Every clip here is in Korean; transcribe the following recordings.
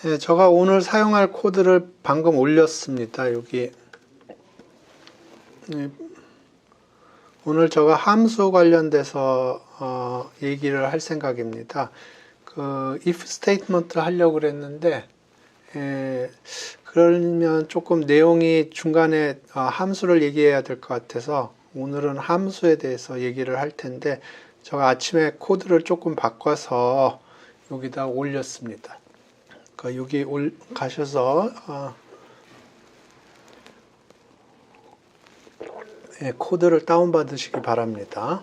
예, 제가 오늘 사용할 코드를 방금 올렸습니다. 여기. 예, 오늘 제가 함수 관련돼서 얘기를 할 생각입니다. 그 if 스테이트먼트를 하려고 그랬는데 그러면 조금 내용이 중간에 함수를 얘기해야 될 것 같아서 오늘은 함수에 대해서 얘기를 할 텐데 제가 아침에 코드를 조금 바꿔서 여기다 올렸습니다. 여기 가셔서 코드를 다운받으시기 바랍니다.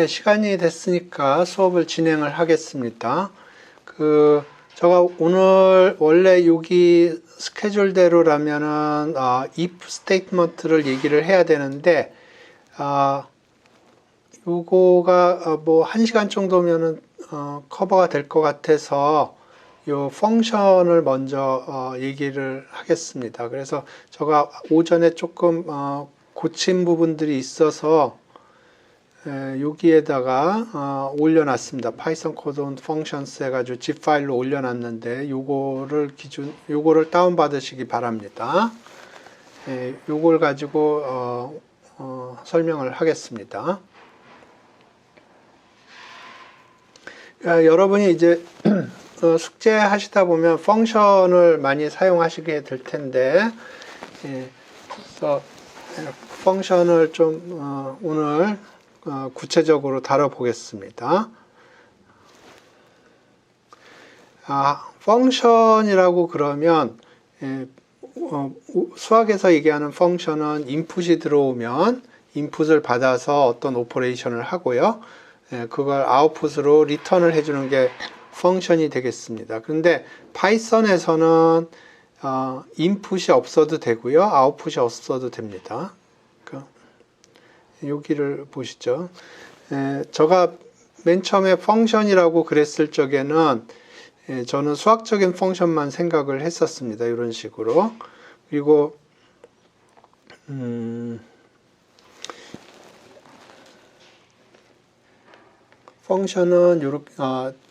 시간이 됐으니까 수업을 진행을 하겠습니다. 제가 오늘 원래 여기 스케줄대로라면은 if 스테이트먼트를 얘기를 해야 되는데 요거가 뭐 1시간 정도면은 커버가 될 것 같아서 요 펑션을 먼저 얘기를 하겠습니다. 그래서 제가 오전에 조금 고친 부분들이 있어서 여기에다가 올려놨습니다. 파이썬 코드 온 펑션스 해가지고 zip 파일로 올려놨는데 요거를 다운 받으시기 바랍니다. 요걸 가지고 설명을 하겠습니다. 여러분이 이제 숙제 하시다 보면 펑션을 많이 사용하시게 될 텐데 그래서 펑션을 좀 오늘 구체적으로 다뤄보겠습니다. 펑션이라고 그러면 수학에서 얘기하는 펑션은 인풋이 들어오면 인풋을 받아서 어떤 오퍼레이션을 하고요. 그걸 아웃풋으로 리턴을 해주는 게 펑션이 되겠습니다. 그런데 파이썬에서는 인풋이 없어도 되고요. 아웃풋이 없어도 됩니다. 여기를 보시죠. 제가 맨 처음에 펑션이라고 그랬을 적에는 저는 수학적인 펑션만 생각을 했었습니다. 이런 식으로. 그리고 펑션은 이렇게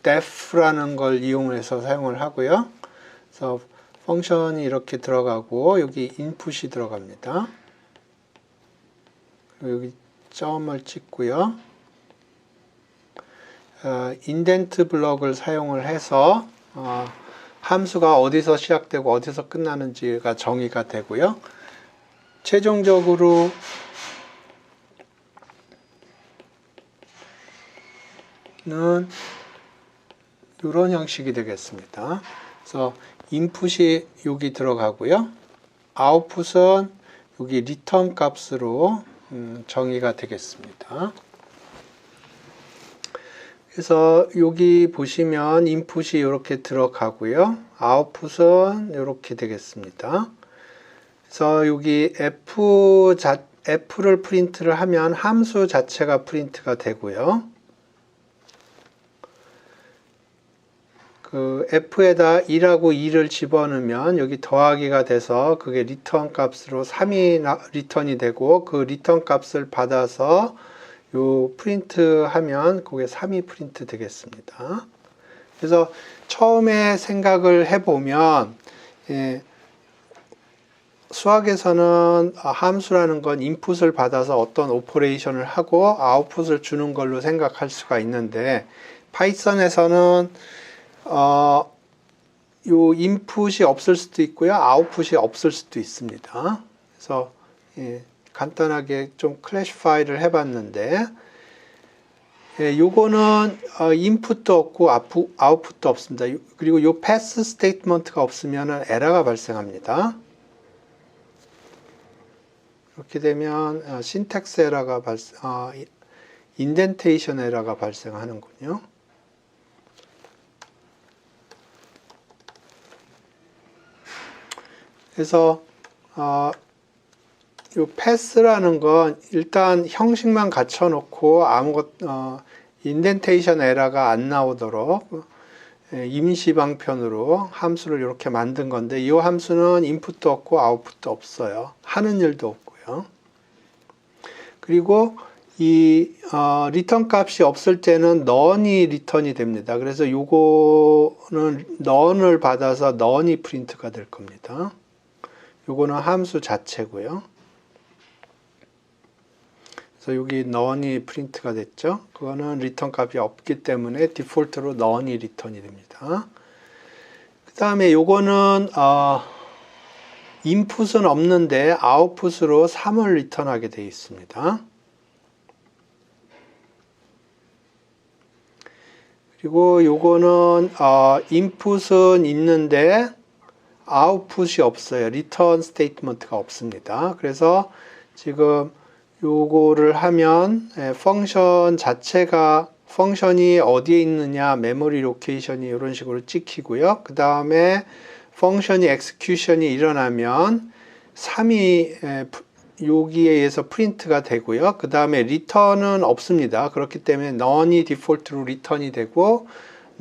def라는 걸 이용해서 사용을 하고요. 그래서 펑션이 이렇게 들어가고 여기 인풋이 들어갑니다. 여기 점을 찍고요. 인덴트 블럭을 사용을 해서 함수가 어디서 시작되고 어디서 끝나는지가 정의가 되고요. 최종적으로 는 이런 형식이 되겠습니다. 그래서 인풋이 여기 들어가고요. 아웃풋은 여기 리턴 값으로 정의가 되겠습니다. 그래서 여기 보시면 인풋이 이렇게 들어가고요. 아웃풋은 이렇게 되겠습니다. 그래서 여기 F를 프린트를 하면 함수 자체가 프린트가 되고요. 그 F에다 1하고 2를 집어넣으면 여기 더하기가 돼서 그게 리턴 값으로 3이 리턴이 되고 그 리턴 값을 받아서 요 프린트 하면 그게 3이 프린트 되겠습니다. 그래서 처음에 생각을 해보면 수학에서는 함수라는 건 인풋을 받아서 어떤 오퍼레이션을 하고 아웃풋을 주는 걸로 생각할 수가 있는데 파이썬에서는 요 인풋이 없을 수도 있고요. 아웃풋이 없을 수도 있습니다. 그래서 간단하게 좀 클래시파이를 해봤는데 요거는 인풋도 없고 아웃풋도 없습니다. 그리고 요 패스 스테이트먼트가 없으면 에러가 발생합니다. 이렇게 되면 신텍스 에러가 인덴테이션 에러가 발생하는군요. 그래서 요 패스라는 건 일단 형식만 갖춰놓고 인덴테이션 에러가 안 나오도록 임시 방편으로 함수를 이렇게 만든 건데, 이 함수는 인풋도 없고 아웃풋도 없어요. 하는 일도 없고요. 그리고 이 리턴 값이 없을 때는 none이 리턴이 됩니다. 그래서 요거는 none을 받아서 none이 프린트가 될 겁니다. 요거는 함수 자체고요. 그래서 여기 none이 프린트가 됐죠. 그거는 리턴 값이 없기 때문에 디폴트로 none이 리턴이 됩니다. 그 다음에 요거는 인풋은 없는데 아웃풋으로 3을 리턴하게 되어 있습니다. 그리고 요거는 인풋은 있는데 아웃풋이 없어요. 리턴 스테이트먼트가 없습니다. 그래서 지금 요거를 하면 펑션 자체가 펑션이 어디에 있느냐, 메모리 로케이션이 이런 식으로 찍히고요. 그 다음에 펑션이 엑스큐션이 일어나면 3이 여기에 의해서 프린트가 되고요. 그 다음에 리턴은 없습니다. 그렇기 때문에 none이 디폴트로 리턴이 되고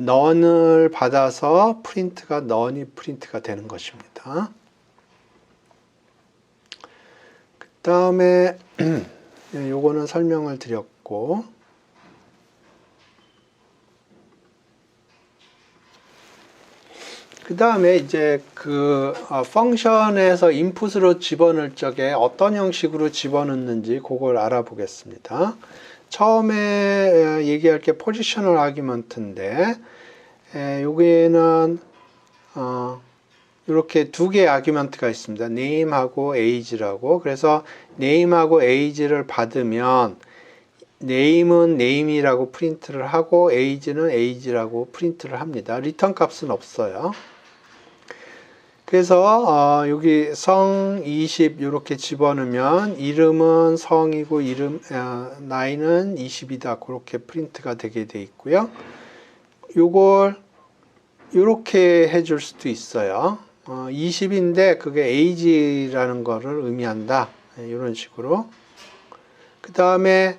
none을 받아서 프린트가 none이 프린트가 되는 것입니다. 그 다음에 요거는 설명을 드렸고, 그 다음에 이제 펑션에서 인풋으로 집어넣을 적에 어떤 형식으로 집어넣는지 그걸 알아보겠습니다. 처음에 얘기할 게 포지셔널 아규먼트인데, 여기에는 이렇게 두 개의 아규먼트가 있습니다. name하고 age라고. 그래서 name하고 age를 받으면 name은 name이라고 프린트를 하고 age는 age라고 프린트를 합니다. 리턴 값은 없어요. 그래서 여기 성 20 이렇게 집어넣으면 이름은 성이고 나이는 20이다. 그렇게 프린트가 되게 돼 있고요. 요걸 이렇게 해줄 수도 있어요. 20인데 그게 age라는 거를 의미한다. 이런 식으로. 그 다음에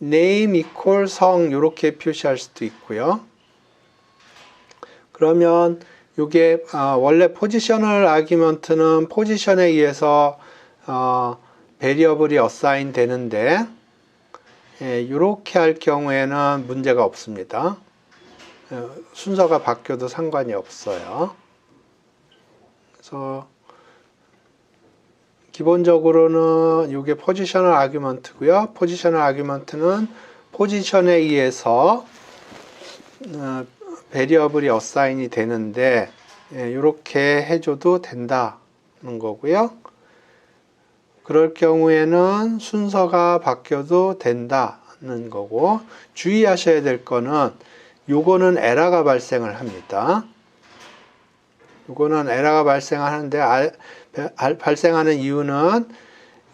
name equal 성 이렇게 표시할 수도 있고요. 그러면 이게 원래 포지셔널 아규먼트는 포지션에 의해서 베리어블이 어사인 되는데, 이렇게 할 경우에는 문제가 없습니다. 순서가 바뀌어도 상관이 없어요. 그래서 기본적으로는 이게 포지셔널 아규먼트고요. 포지셔널 아규먼트는 포지션에 의해서 베리어블이 어사인이 되는데 이렇게 해줘도 된다는 거고요. 그럴 경우에는 순서가 바뀌어도 된다는 거고, 주의하셔야 될 거는 요거는 에러가 발생을 합니다. 요거는 에러가 발생하는데 발생하는 이유는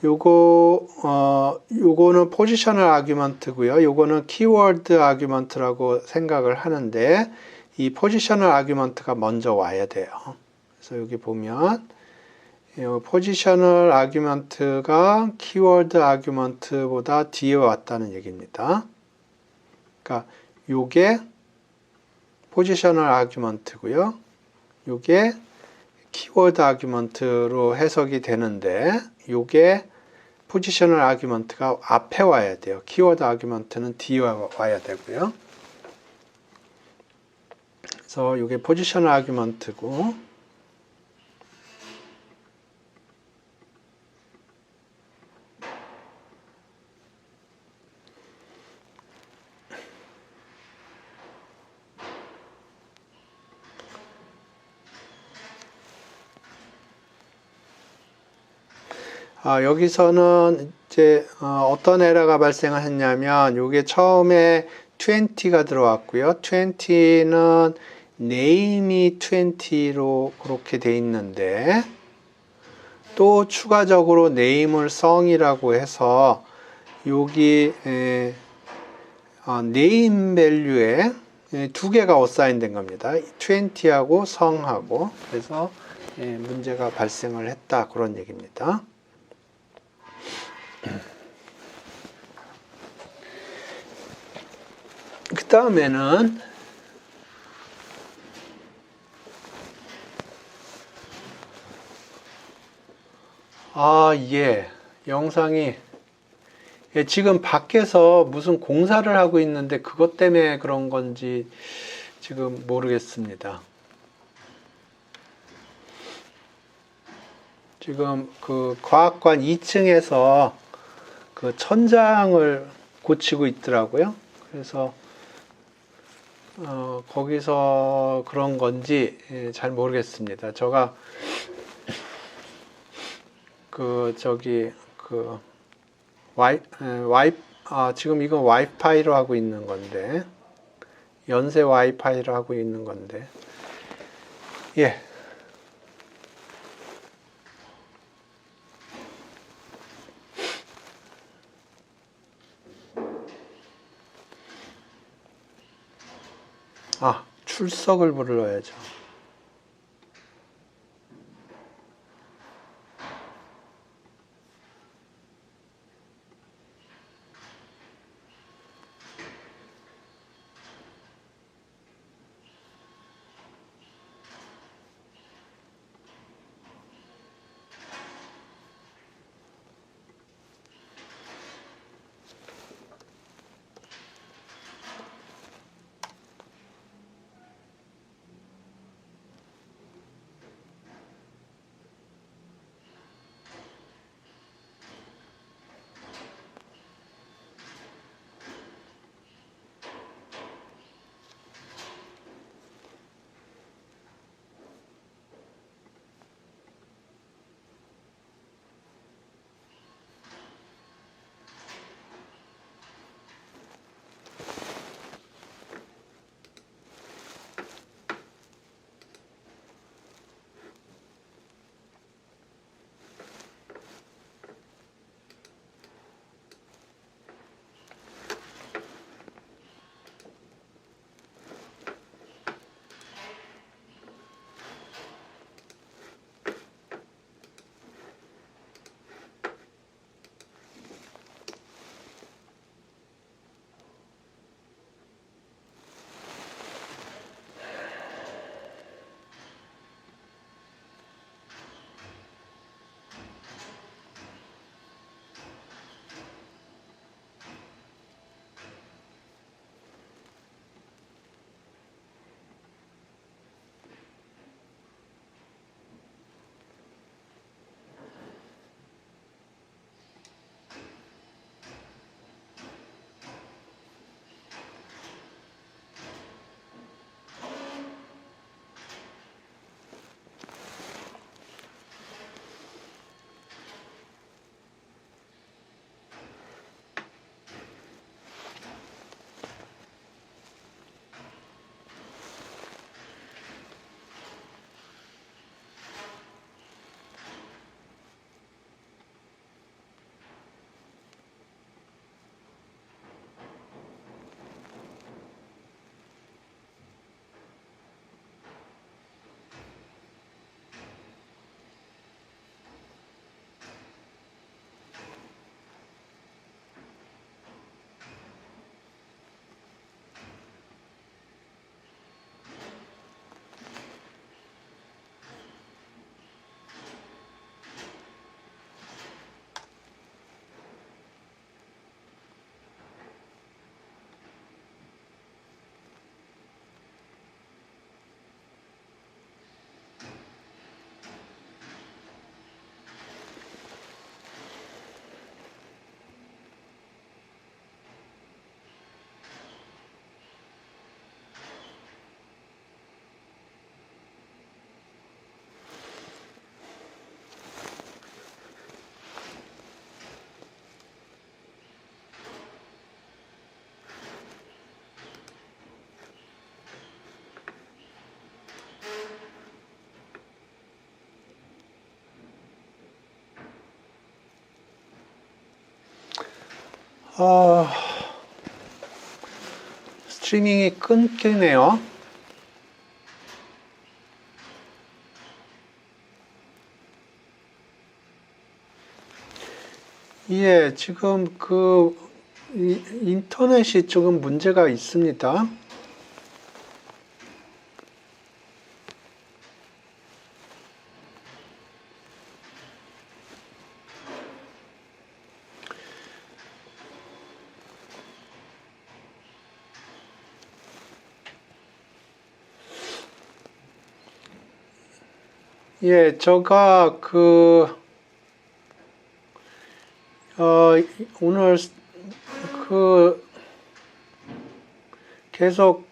요거는 포지셔널 아규먼트고요. 요거는 키워드 아규먼트라고 생각을 하는데 이 포지셔널 아규먼트가 먼저 와야 돼요. 그래서 여기 보면 포지셔널 아규먼트가 키워드 아규먼트보다 뒤에 왔다는 얘기입니다. 그러니까 요게 포지셔널 아규먼트고요. 요게 키워드 아규먼트로 해석이 되는데 요게 포지셔널 아규먼트가 앞에 와야 돼요. 키워드 아규먼트는 뒤에 와야 되고요. 그래서 요게 포지셔널 아규먼트고, 여기서는 이제 어떤 에러가 발생을 했냐면, 요게 처음에 20가 들어왔고요. 20는 네임이 20로 그렇게 돼 있는데 또 추가적으로 네임을 성이라고 해서 여기 네임 밸류에 두 개가 어사인 된 겁니다. 20하고 성하고. 그래서 문제가 발생을 했다 그런 얘기입니다. 그 다음에는 영상이 지금 밖에서 무슨 공사를 하고 있는데 그것 때문에 그런 건지 지금 모르겠습니다. 지금 그 과학관 2층에서 그 천장을 고치고 있더라고요. 그래서 거기서 그런 건지 잘 모르겠습니다. 제가 지금 이건 와이파이로 하고 있는 건데, 연세 와이파이로 하고 있는 건데, 예. 출석을 불러야죠. 스트리밍이 끊기네요. 예, 지금 인터넷이 조금 문제가 있습니다. 예, 제가 오늘 계속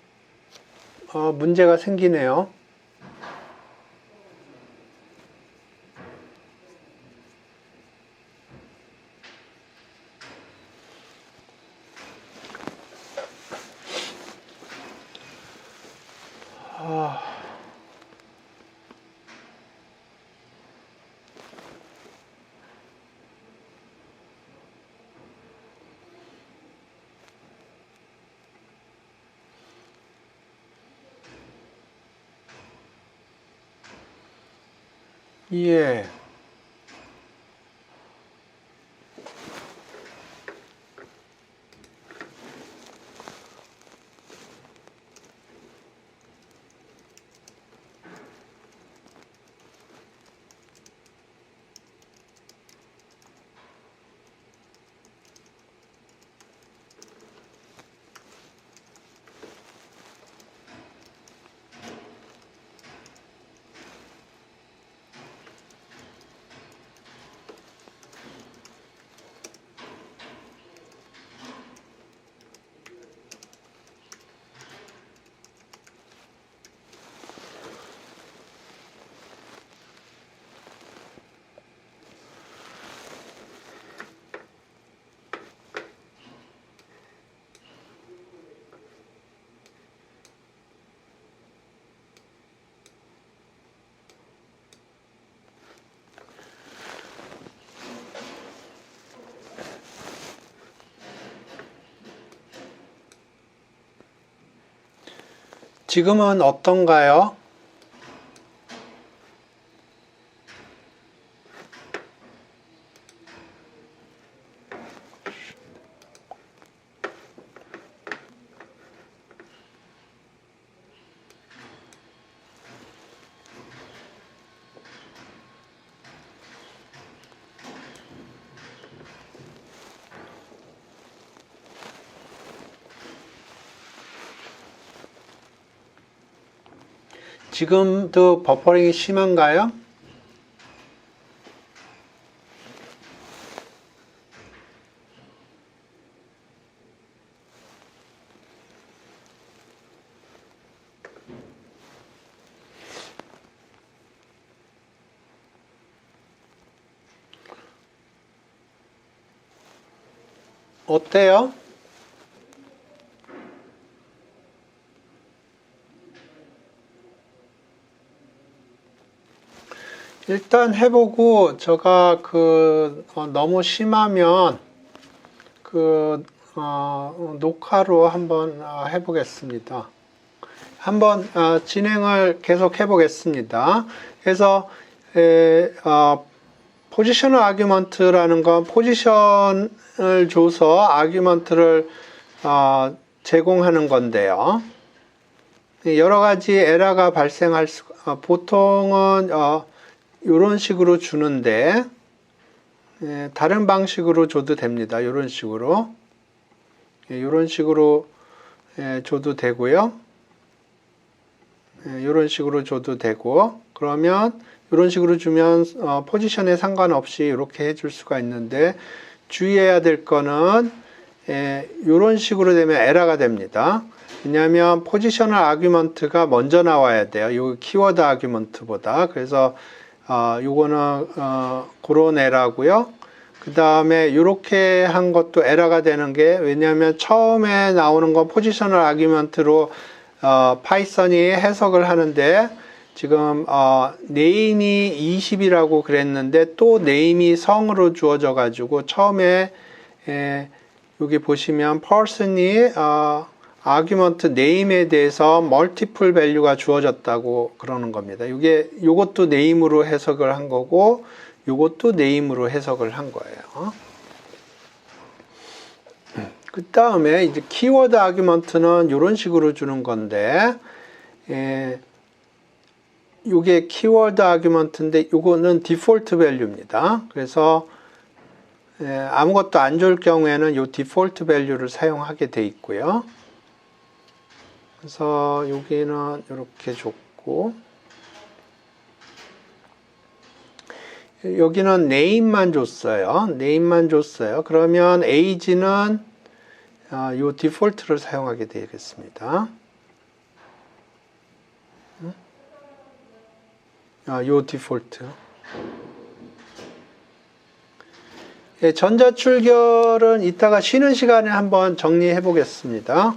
문제가 생기네요. 예. 지금은 어떤가요? 지금도 버퍼링이 심한가요? 어때요? 일단 해보고 제가 너무 심하면 녹화로 한번 해보겠습니다. 한번 진행을 계속 해보겠습니다. 그래서 포지셔널 아규먼트라는 건 포지션을 줘서 아규먼트를 제공하는 건데요. 여러 가지 에러가 발생할 보통은 이런 식으로 주는데 다른 방식으로 줘도 됩니다. 이런 식으로 이런 식으로 줘도 되고요. 이런 식으로 줘도 되고, 그러면 이런 식으로 주면 포지션에 상관없이 이렇게 해줄 수가 있는데, 주의해야 될 거는 이런 식으로 되면 에러가 됩니다. 왜냐하면 포지셔널 아규먼트가 먼저 나와야 돼요. 이 키워드 아규먼트보다. 그래서 요거는 그런 에러고요. 그 다음에 이렇게 한 것도 에러가 되는 게, 왜냐하면 처음에 나오는 건 포지셔널 아규먼트로 파이썬이 해석을 하는데, 지금 네임이 20이라고 그랬는데 또 네임이 성으로 주어져 가지고 처음에 여기 보시면 person이 argument name에 대해서 multiple value가 주어졌다고 그러는 겁니다. 요것도 name으로 해석을 한 거고 요것도 name으로 해석을 한 거예요. 그 다음에 이제 keyword argument는 이런 식으로 주는 건데, 요게 keyword argument인데 요거는 default value입니다. 그래서 아무것도 안 줄 경우에는 요 default value를 사용하게 돼 있고요. 그래서 여기는 이렇게 줬고, 여기는 name만 줬어요. name만 줬어요. 그러면 age는 요 디폴트를 사용하게 되겠습니다. 요 디폴트. 전자출결은 이따가 쉬는 시간에 한번 정리해 보겠습니다.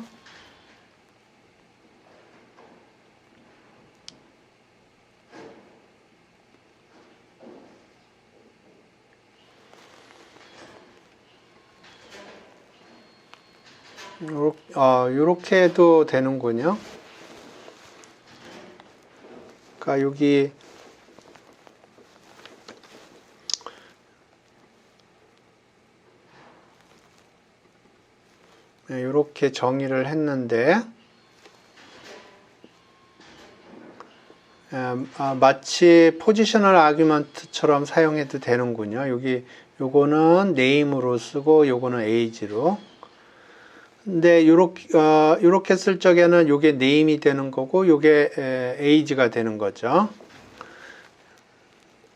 요렇게 해도 되는군요. 그러니까 여기 요렇게 정의를 했는데 마치 포지셔널 아규먼트처럼 사용해도 되는군요. 요거는 name으로 쓰고 요거는 age로. 근데 요렇게 쓸 적에는 요게 name이 되는 거고 요게 age가 되는 거죠.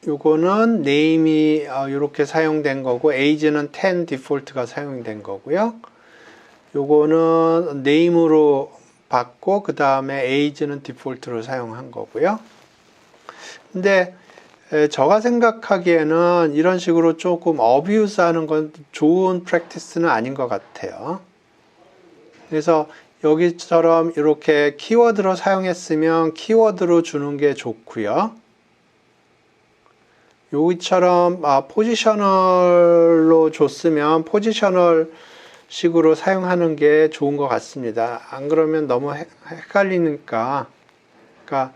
요거는 name이 요렇게 사용된 거고 age는 10 default가 사용된 거고요. 요거는 name으로 받고 그 다음에 age는 default로 사용한 거고요. 근데 제가 생각하기에는 이런 식으로 조금 abuse 하는 건 좋은 practice는 아닌 것 같아요. 그래서 여기처럼 이렇게 키워드로 사용했으면 키워드로 주는 게 좋고요. 여기처럼 포지셔널로 줬으면 포지셔널 식으로 사용하는 게 좋은 것 같습니다. 안 그러면 너무 헷갈리니까. 그러니까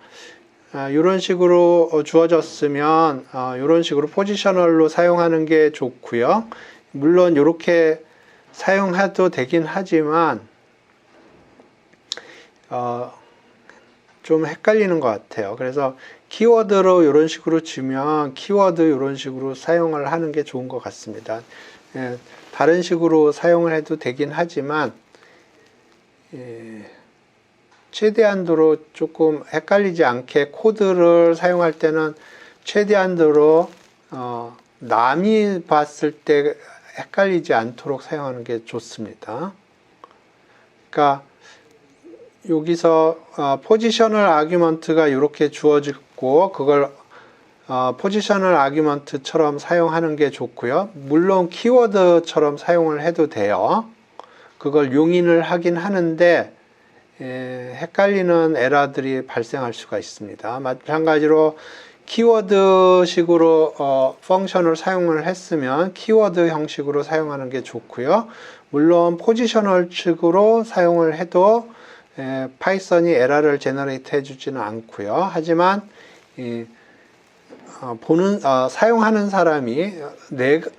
이런 식으로 주어졌으면 이런 식으로 포지셔널로 사용하는 게 좋고요. 물론 이렇게 사용해도 되긴 하지만 좀 헷갈리는 것 같아요. 그래서 키워드로 이런 식으로 주면 키워드 이런 식으로 사용을 하는 게 좋은 것 같습니다. 다른 식으로 사용을 해도 되긴 하지만 최대한도로 조금 헷갈리지 않게 코드를 사용할 때는 최대한도로 남이 봤을 때 헷갈리지 않도록 사용하는 게 좋습니다. 그러니까 여기서 포지셔널 아규먼트가 이렇게 주어지고 그걸 포지셔널 아규먼트처럼 사용하는 게 좋고요. 물론 키워드처럼 사용을 해도 돼요. 그걸 용인을 하긴 하는데 헷갈리는 에러들이 발생할 수가 있습니다. 마찬가지로 키워드식으로 펑션을 사용을 했으면 키워드 형식으로 사용하는 게 좋고요. 물론 포지셔널 식으로 사용을 해도 파이썬이 에러를 제너레이트 해주지는 않고요. 하지만 사용하는 사람이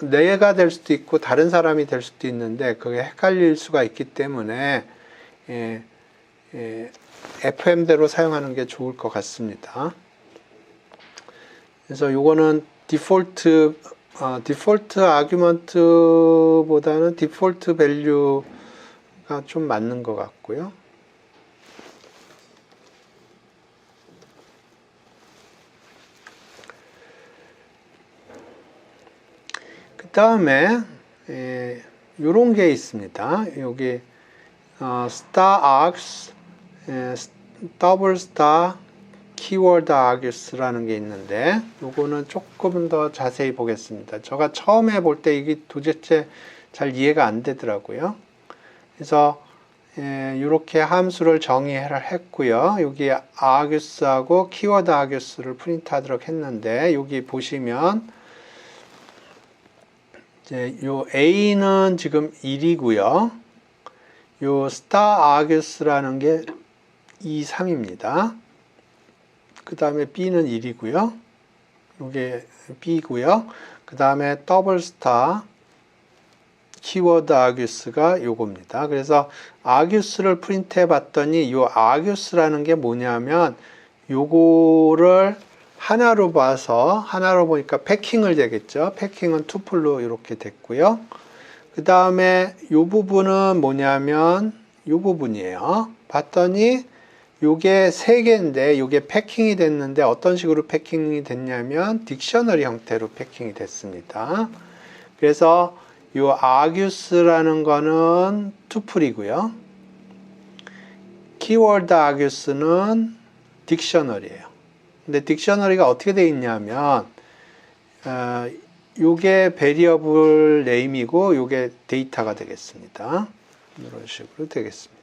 내가 될 수도 있고 다른 사람이 될 수도 있는데 그게 헷갈릴 수가 있기 때문에 FM대로 사용하는 게 좋을 것 같습니다. 그래서 요거는 디폴트 아규먼트보다는 디폴트 밸류가 좀 맞는 것 같고요. 그 다음에 요런 게 있습니다. 여기 star args, double star, keyword argus라는 게 있는데 요거는 조금 더 자세히 보겠습니다. 제가 처음에 볼 때 이게 도대체 잘 이해가 안 되더라고요. 그래서 이렇게 함수를 정의를 했고요. 여기 argus하고 keyword argus를 프린트하도록 했는데 여기 보시면 이제 요 A는 지금 1이고요. 요 star argus라는 게 2, 3입니다. 그 다음에 B는 1이고요. 요게 B고요. 그 다음에 더블 스타 키워드 argus가 요겁니다. 그래서 argus를 프린트해 봤더니 요 argus라는 게 뭐냐면 요거를 하나로 봐서 하나로 보니까 패킹을 되겠죠. 패킹은 투플로 이렇게 됐고요. 그 다음에 요 부분은 뭐냐면 요 부분이에요. 봤더니 요게 세 개인데 요게 패킹이 됐는데 어떤 식으로 패킹이 됐냐면 딕셔너리 형태로 패킹이 됐습니다. 그래서 요 argus라는 거는 투플이고요. 키워드 argus는 딕셔너리예요. 근데 딕셔너리가 어떻게 되어 있냐면 요게 베리어블 네임이고 요게 데이터가 되겠습니다. 이런 식으로 되겠습니다.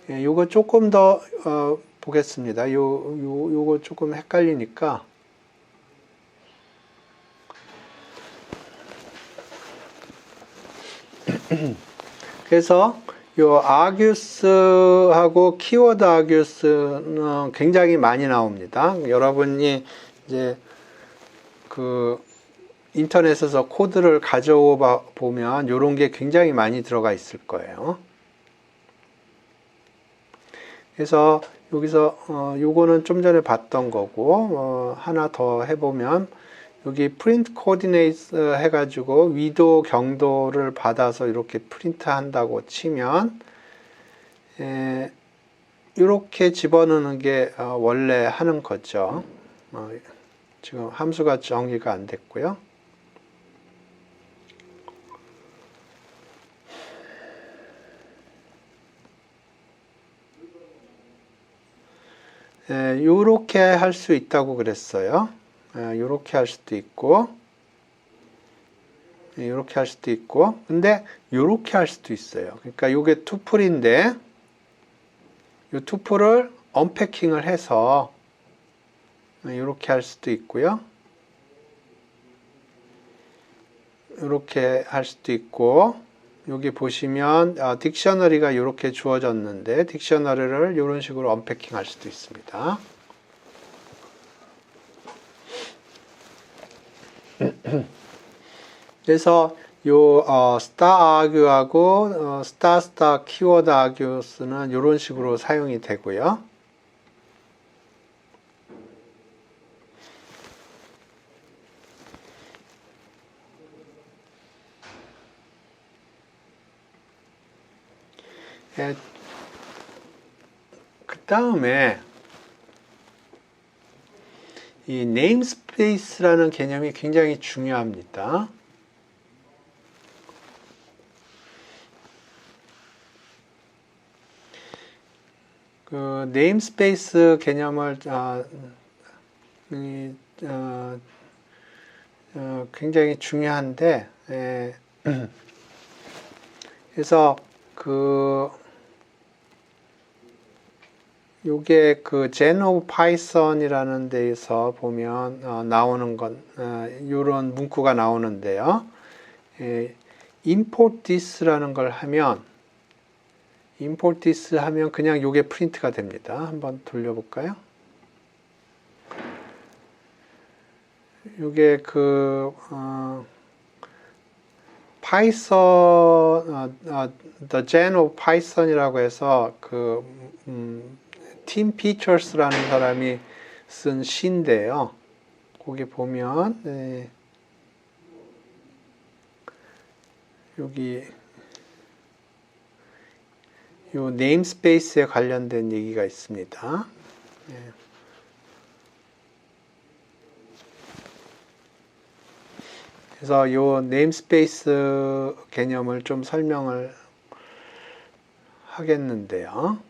예, 요거 조금 더 보겠습니다. 요거 조금 헷갈리니까 그래서 요 argus하고 키워드 argus는 굉장히 많이 나옵니다. 여러분이 이제 그 인터넷에서 코드를 가져와 보면 이런 게 굉장히 많이 들어가 있을 거예요. 그래서 여기서 요거는 좀 전에 봤던 거고 하나 더 해보면 여기 프린트 코디네이트 해가지고 위도 경도를 받아서 이렇게 프린트 한다고 치면 이렇게 집어넣는 게 원래 하는 거죠. 지금 함수가 정의가 안 됐고요. 요렇게 할 수 있다고 그랬어요. 요렇게 할 수도 있고 요렇게 할 수도 있고 근데 요렇게 할 수도 있어요. 그러니까 요게 투플인데 요 투플을 언패킹을 해서 요렇게 할 수도 있고요. 요렇게 할 수도 있고 여기 보시면 딕셔너리가 이렇게 주어졌는데 딕셔너리를 이런 식으로 언패킹 할 수도 있습니다. 그래서 요 star argue하고 star keyword argues는 이런 식으로 사용이 되고요. 그 다음에 이 네임스페이스라는 개념이 굉장히 중요합니다. 그 네임스페이스 개념을 굉장히 중요한데 그래서 요게 그 Gen of Python이라는 데에서 보면 나오는 건 요런 문구가 나오는데요. import this라는 걸 하면 import this 하면 그냥 요게 프린트가 됩니다. 한번 돌려볼까요? 요게 그 Python the Gen of Python이라고 해서 그 팀 피처스라는 사람이 쓴 시인데요. 거기 보면 여기 요 네임스페이스에 관련된 얘기가 있습니다. 그래서 요 네임스페이스 개념을 좀 설명을 하겠는데요.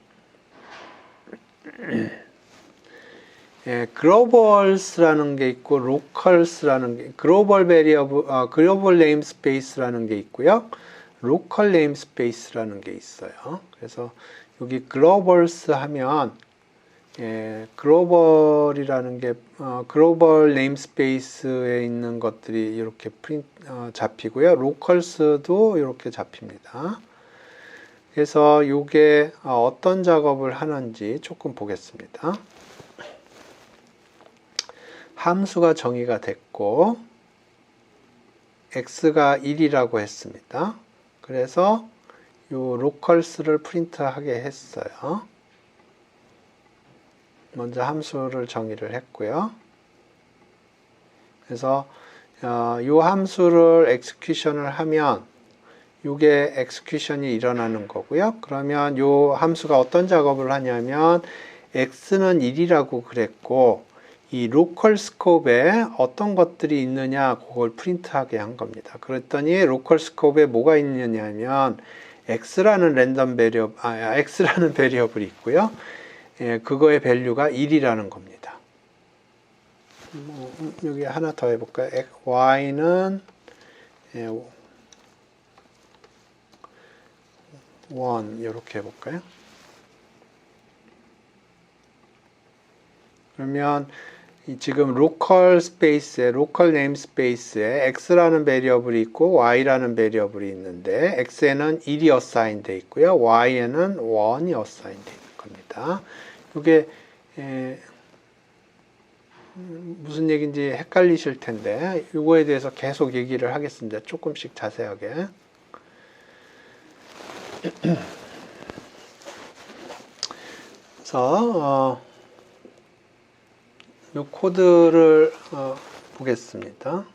글로벌스라는 게 있고 로컬스라는 게 글로벌 베리어블 글로벌 네임스페이스라는 게 있고요. 로컬 네임스페이스라는 게 있어요. 그래서 여기 글로벌스 하면 글로벌이라는 게 글로벌 네임스페이스에 있는 것들이 이렇게 잡히고요. 로컬스도 이렇게 잡힙니다. 그래서 이게 어떤 작업을 하는지 조금 보겠습니다. 함수가 정의가 됐고 x가 1이라고 했습니다. 그래서 이 로컬스를 프린트하게 했어요. 먼저 함수를 정의를 했고요. 그래서 이 함수를 execution을 하면 이게 execution이 일어나는 거고요. 그러면 이 함수가 어떤 작업을 하냐면 x는 1이라고 그랬고 이 로컬 스코프에 어떤 것들이 있느냐 그걸 프린트하게 한 겁니다. 그랬더니 로컬 스코프에 뭐가 있느냐면 x라는 x라는 베리어블이 있고요. 그거의 밸류가 1이라는 겁니다. 여기 하나 더 해볼까요? y는 1 이렇게 해볼까요? 그러면 지금 로컬 네임 스페이스에 x라는 베리어블이 있고 y라는 베리어블이 있는데 x에는 1이 어사인 돼 있고요. y에는 1이 어사인 돼 있는 겁니다. 이게 무슨 얘기인지 헷갈리실 텐데 이거에 대해서 계속 얘기를 하겠습니다. 조금씩 자세하게. 그래서 이 코드를 보겠습니다.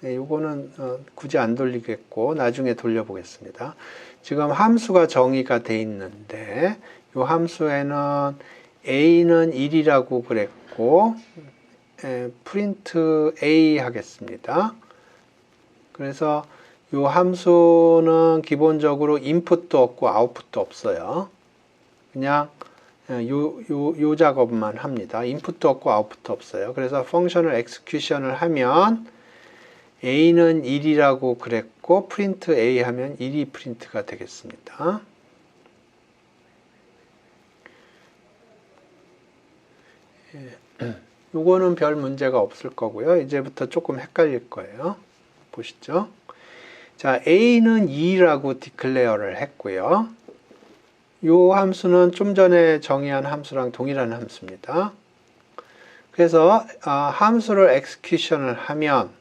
이거는 굳이 안 돌리겠고 나중에 돌려보겠습니다. 지금 함수가 정의가 돼 있는데 이 함수에는 a는 1이라고 그랬고 프린트 a 하겠습니다. 그래서 이 함수는 기본적으로 인풋도 없고 아웃풋도 없어요. 그냥 요 작업만 합니다. 인풋도 없고 아웃풋도 없어요. 그래서 펑션을 execution을 하면 a는 1이라고 그랬고 프린트 a 하면 1이 프린트가 되겠습니다. 요거는 별 문제가 없을 거고요. 이제부터 조금 헷갈릴 거예요. 보시죠. 자, a는 2라고 디클레어를 했고요. 이 함수는 좀 전에 정의한 함수랑 동일한 함수입니다. 그래서 함수를 execution을 하면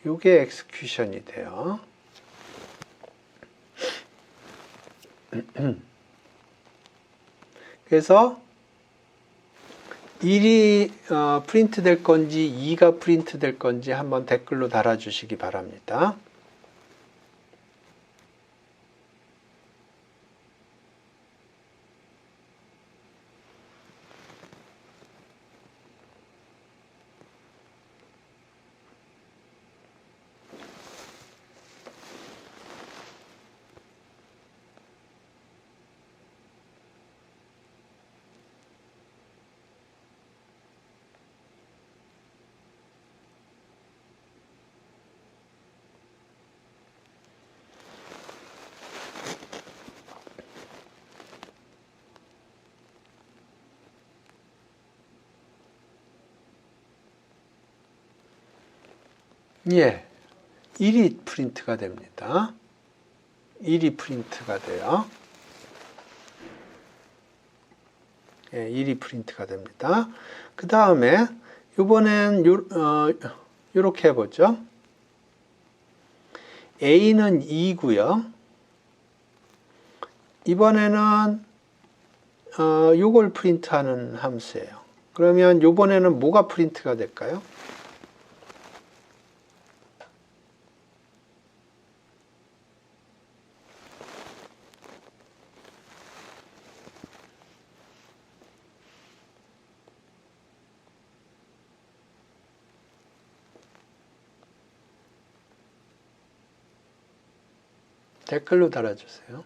이게 execution이 돼요. 그래서 1이 프린트 될 건지 2가 프린트 될 건지 한번 댓글로 달아주시기 바랍니다. 예, 1이 프린트가 됩니다. 1이 프린트가 돼요. 예, 1이 프린트가 됩니다. 그 다음에 이번엔 이렇게 해보죠. a는 2고요. 이번에는 요걸 프린트하는 함수예요. 그러면 이번에는 뭐가 프린트가 될까요? 댓글로 달아주세요.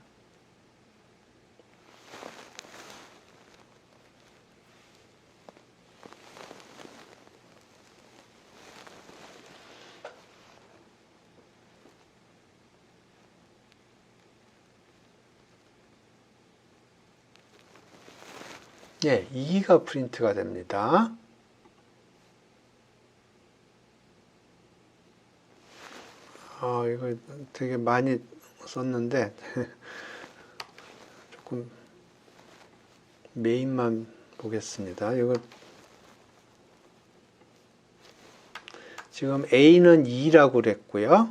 예, 2가 프린트가 됩니다. 이거 되게 많이 썼는데 조금 메인만 보겠습니다. 이거 지금 A는 2라고 그랬고요.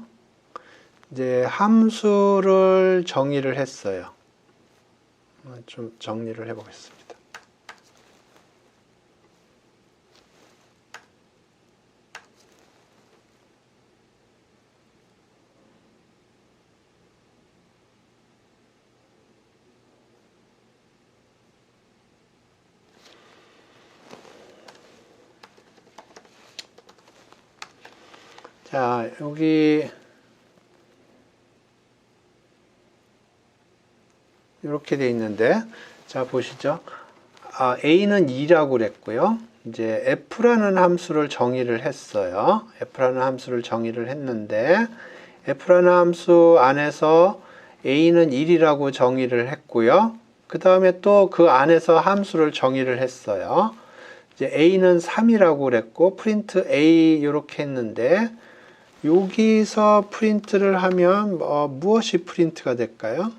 이제 함수를 정의를 했어요. 좀 정리를 해보겠습니다. 자, 여기 이렇게 돼 있는데, 자, 보시죠. A는 2라고 그랬고요. 이제 F라는 함수를 정의를 했어요. F라는 함수를 정의를 했는데, F라는 함수 안에서 A는 1이라고 정의를 했고요. 그 다음에 또 그 안에서 함수를 정의를 했어요. 이제 A는 3이라고 그랬고, 프린트 A 이렇게 했는데, 여기서 프린트를 하면 무엇이 프린트가 될까요?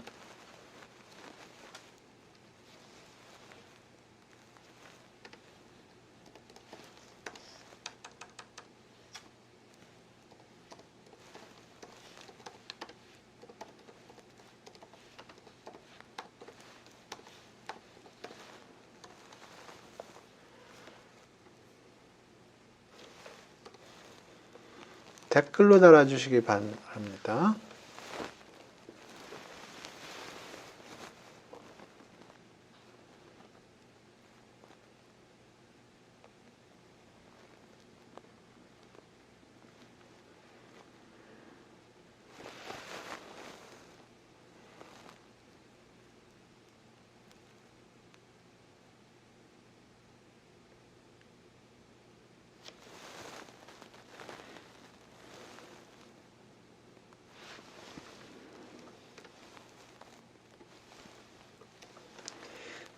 댓글로 달아주시기 바랍니다.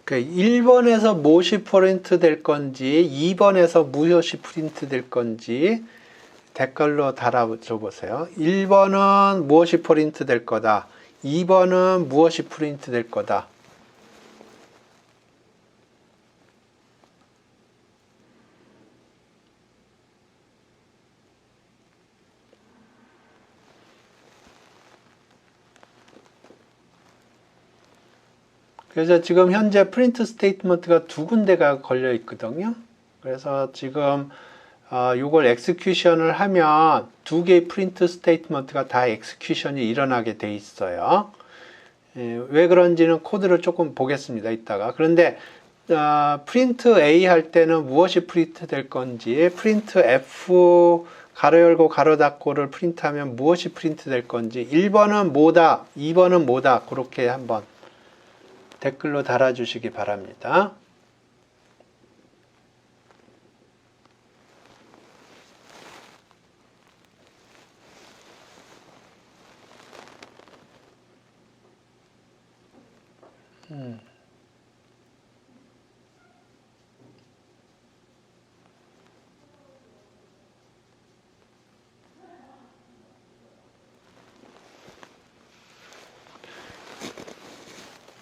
그 1번에서 무엇이 프린트 될 건지 2번에서 무엇이 프린트 될 건지 댓글로 달아줘 보세요. 1번은 무엇이 프린트 될 거다. 2번은 무엇이 프린트 될 거다. 그래서 지금 현재 프린트 스테이트먼트가 두 군데가 걸려 있거든요. 그래서 지금 이걸 엑스큐션을 하면 두 개의 프린트 스테이트먼트가 다 엑스큐션이 일어나게 돼 있어요. 왜 그런지는 코드를 조금 보겠습니다. 이따가. 그런데 프린트 A 할 때는 무엇이 프린트 될 건지, 프린트 F 가로 열고 가로 닫고를 프린트하면 무엇이 프린트 될 건지, 1번은 뭐다, 2번은 뭐다, 그렇게 한번 댓글로 달아주시기 바랍니다.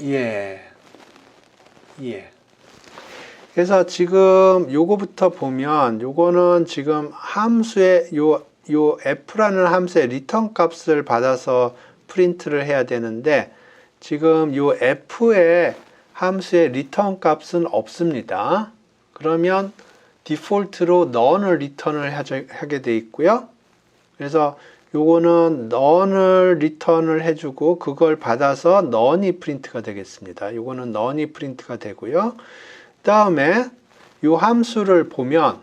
예. 그래서 지금 요거부터 보면 요거는 지금 함수의 요 f라는 함수의 리턴 값을 받아서 프린트를 해야 되는데 지금 요 f의 함수의 리턴 값은 없습니다. 그러면 디폴트로 none을 리턴을 하게 돼 있고요. 그래서 요거는 none을 리턴을 해주고 그걸 받아서 none이 프린트가 되겠습니다. 요거는 none이 프린트가 되고요. 그 다음에 요 함수를 보면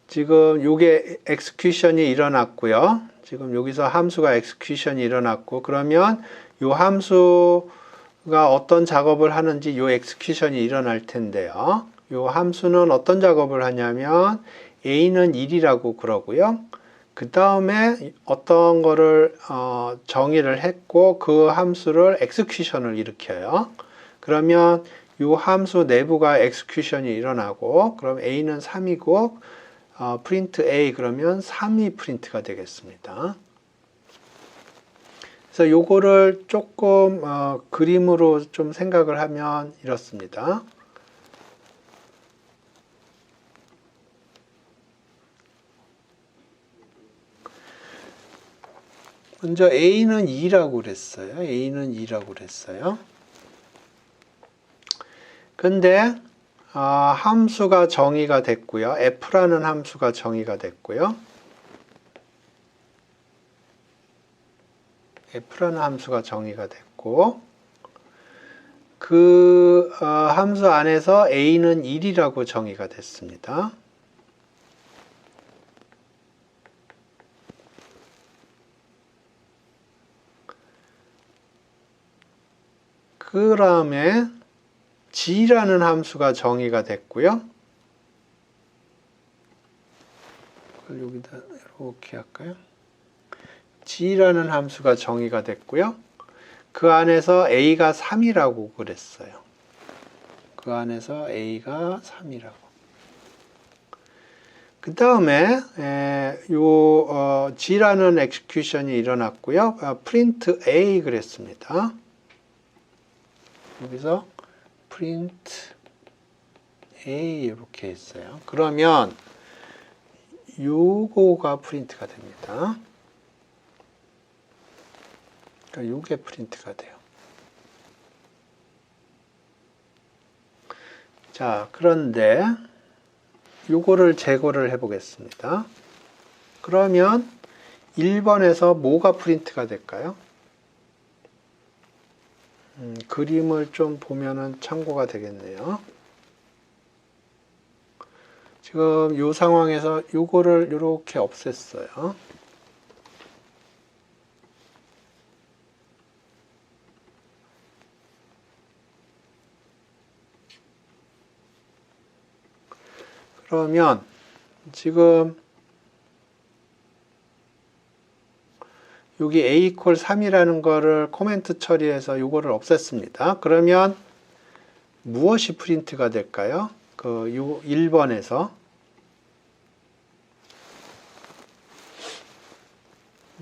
지금 요게 execution이 일어났고요. 지금 여기서 함수가 execution이 일어났고 그러면 요 함수가 어떤 작업을 하는지 요 execution이 일어날 텐데요. 요 함수는 어떤 작업을 하냐면 A는 1이라고 그러고요. 그 다음에 어떤 거를 정의를 했고 그 함수를 execution을 일으켜요. 그러면 이 함수 내부가 execution이 일어나고 그럼 a는 3이고 print a 그러면 3이 프린트가 되겠습니다. 그래서 요거를 조금 그림으로 좀 생각을 하면 이렇습니다. 먼저 a는 2라고 그랬어요. a는 2라고 그랬어요. 근데 함수가 정의가 됐고요. f라는 함수가 정의가 됐고요. f라는 함수가 정의가 됐고 그 함수 안에서 a는 1이라고 정의가 됐습니다. 그 다음에 g라는 함수가 정의가 됐고요. 그걸 여기다 이렇게 할까요? g라는 함수가 정의가 됐고요. 그 안에서 a가 3이라고 그랬어요. 그 안에서 a가 3이라고. 그 다음에 g라는 execution이 일어났고요. print a 그랬습니다. 여기서 print a 이렇게 했어요. 그러면 요거가 프린트가 됩니다. 그러니까 요게 프린트가 돼요. 자, 그런데 요거를 제거를 해 보겠습니다. 그러면 1번에서 뭐가 프린트가 될까요? 그림을 좀 보면은 참고가 되겠네요. 지금 이 상황에서 요거를 이렇게 없앴어요. 그러면 지금 여기 a = 3이라는 거를 코멘트 처리해서 요거를 없앴습니다. 그러면 무엇이 프린트가 될까요? 그 1번에서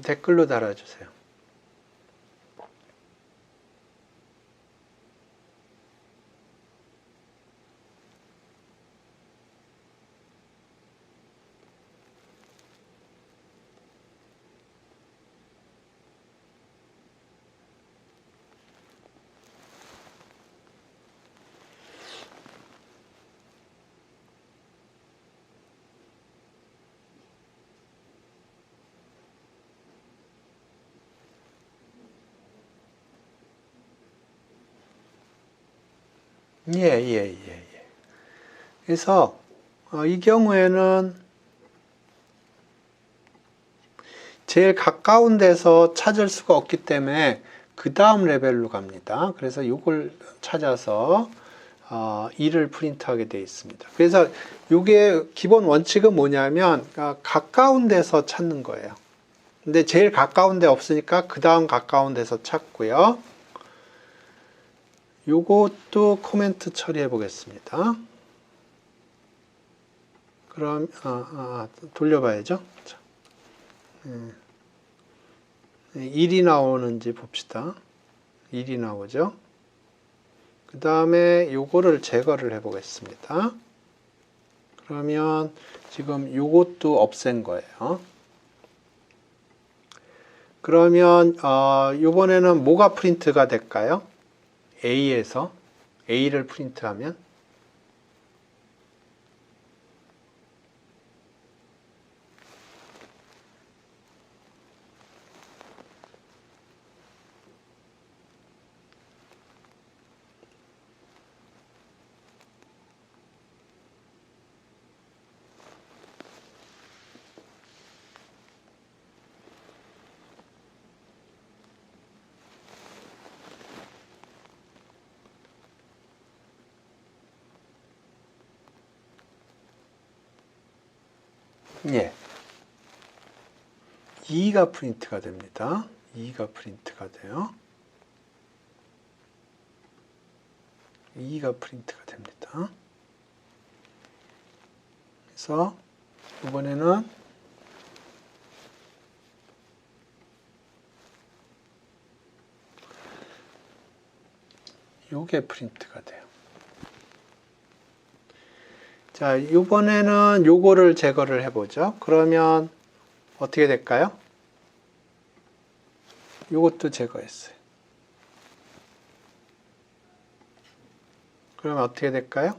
댓글로 달아주세요. 예. 그래서 이 경우에는 제일 가까운 데서 찾을 수가 없기 때문에 그 다음 레벨로 갑니다. 그래서 이걸 찾아서 2를 프린트하게 되어 있습니다. 그래서 이게 기본 원칙은 뭐냐면 가까운 데서 찾는 거예요. 근데 제일 가까운 데 없으니까 그 다음 가까운 데서 찾고요. 요것도 코멘트 처리해 보겠습니다. 그럼 돌려봐야죠. 1이 나오는지 봅시다. 1이 나오죠. 그 다음에 요거를 제거를 해 보겠습니다. 그러면 지금 요것도 없앤 거예요. 그러면 요번에는 뭐가 프린트가 될까요? A에서 A를 프린트하면 예. 2가 프린트가 됩니다. 2가 프린트가 돼요. 2가 프린트가 됩니다. 그래서 이번에는 요게 프린트가 돼요. 자, 이번에는 요거를 제거를 해보죠. 그러면 어떻게 될까요? 요것도 제거했어요. 그러면 어떻게 될까요?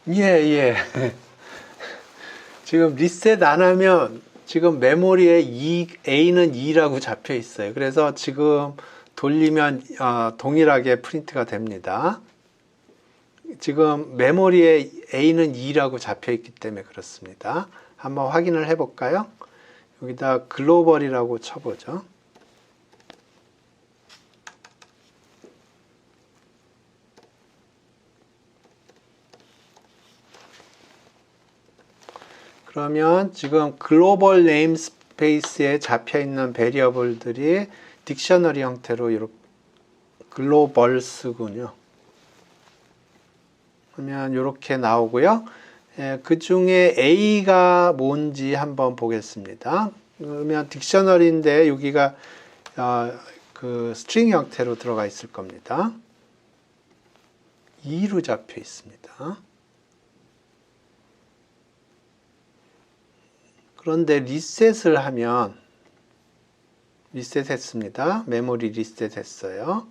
예, 예. 지금 리셋 안 하면 지금 메모리에 A는 2라고 잡혀 있어요. 그래서 지금 돌리면 동일하게 프린트가 됩니다. 지금 메모리에 A는 2라고 잡혀 있기 때문에 그렇습니다. 한번 확인을 해 볼까요? 여기다 글로벌이라고 쳐보죠. 그러면 지금 글로벌 네임스페이스에 잡혀 있는 베리어블들이 딕셔너리 형태로 이렇게 글로벌스군요. 그러면 이렇게 나오고요. 그 중에 A가 뭔지 한번 보겠습니다. 그러면 딕셔너리인데 여기가 그 스트링 형태로 들어가 있을 겁니다. 2로 잡혀 있습니다. 그런데 리셋을 하면 리셋했습니다. 메모리 리셋했어요.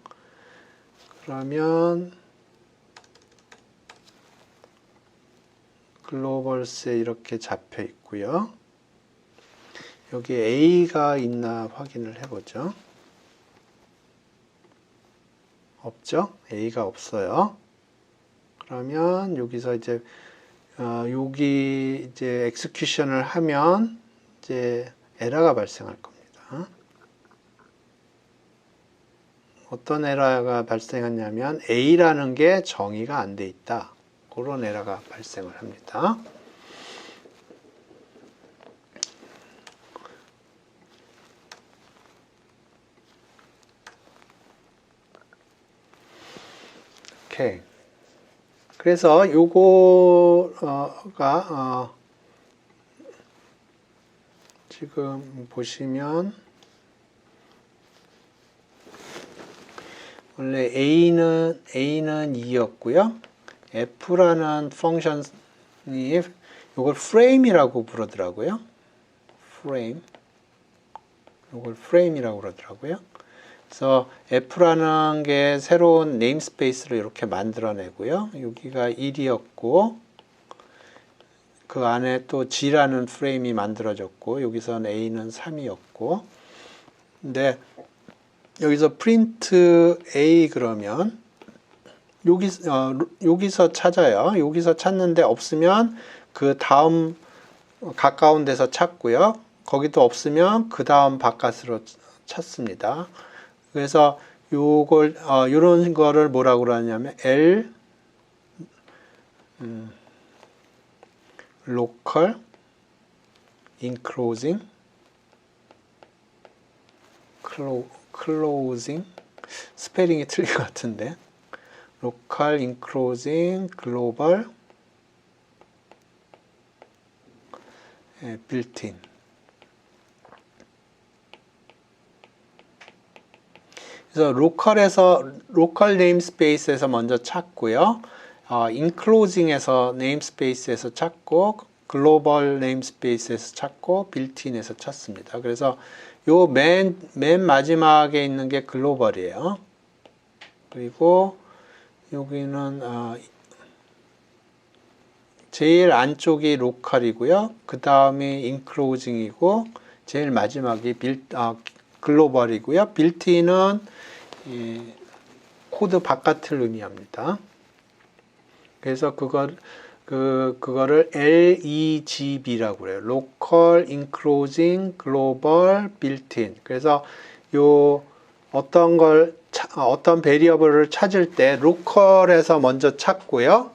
그러면 글로벌스에 이렇게 잡혀 있고요. 여기 A가 있나 확인을 해보죠. 없죠? A가 없어요. 그러면 여기서 이제 여기 이제 엑스큐션을 하면 이제 에러가 발생할 겁니다. 어떤 에러가 발생하냐면 A라는 게 정의가 안 돼 있다. 그런 에러가 발생을 합니다. 오케이. 그래서 요거가 지금 보시면 원래 A는 2였고요. F라는 펑션이 이걸 frame이라고 부르더라고요. frame. 이걸 frame이라고 그러더라고요. 그래서 F라는 게 새로운 네임스페이스를 이렇게 만들어내고요. 여기가 1이었고 그 안에 또 G라는 프레임이 만들어졌고 여기서는 A는 3이었고 근데 여기서 print A 그러면 여기서 찾아요. 여기서 찾는데 없으면 그 다음 가까운 데서 찾고요. 거기도 없으면 그 다음 바깥으로 찾습니다. 그래서 요걸 요런 거를 뭐라고 그러냐면 L local enclosing closing 스페링이 틀린 것 같은데 local enclosing global built-in 그래서 로컬 네임스페이스에서 먼저 찾고요. 인클로징에서 네임스페이스에서 찾고 글로벌 네임스페이스에서 찾고 빌트인에서 찾습니다. 그래서 요 맨 마지막에 있는 게 글로벌이에요. 그리고 여기는 제일 안쪽이 로컬이고요. 그 다음이 인클로징이고 제일 마지막이 글로벌이고요. 빌트인은 코드 바깥을 의미합니다. 그래서 그거를 LEGB라고 그래요. Local, Enclosing, Global, Built-in. 그래서 어떤 베리어블을 찾을 때 로컬에서 먼저 찾고요.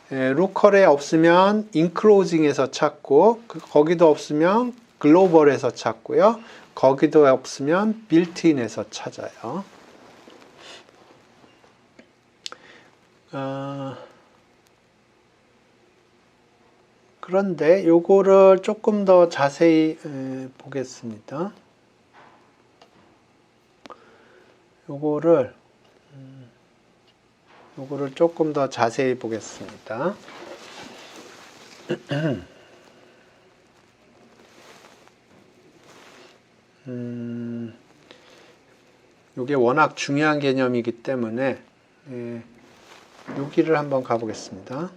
로컬에 없으면 Enclosing에서 찾고 거기도 없으면 글로벌에서 찾고요. 거기도 없으면 Built-in에서 찾아요. 그런데 요거를 조금 더 자세히 보겠습니다. 요거를 조금 더 자세히 보겠습니다. 요게 워낙 중요한 개념이기 때문에 여기를 한번 가보겠습니다.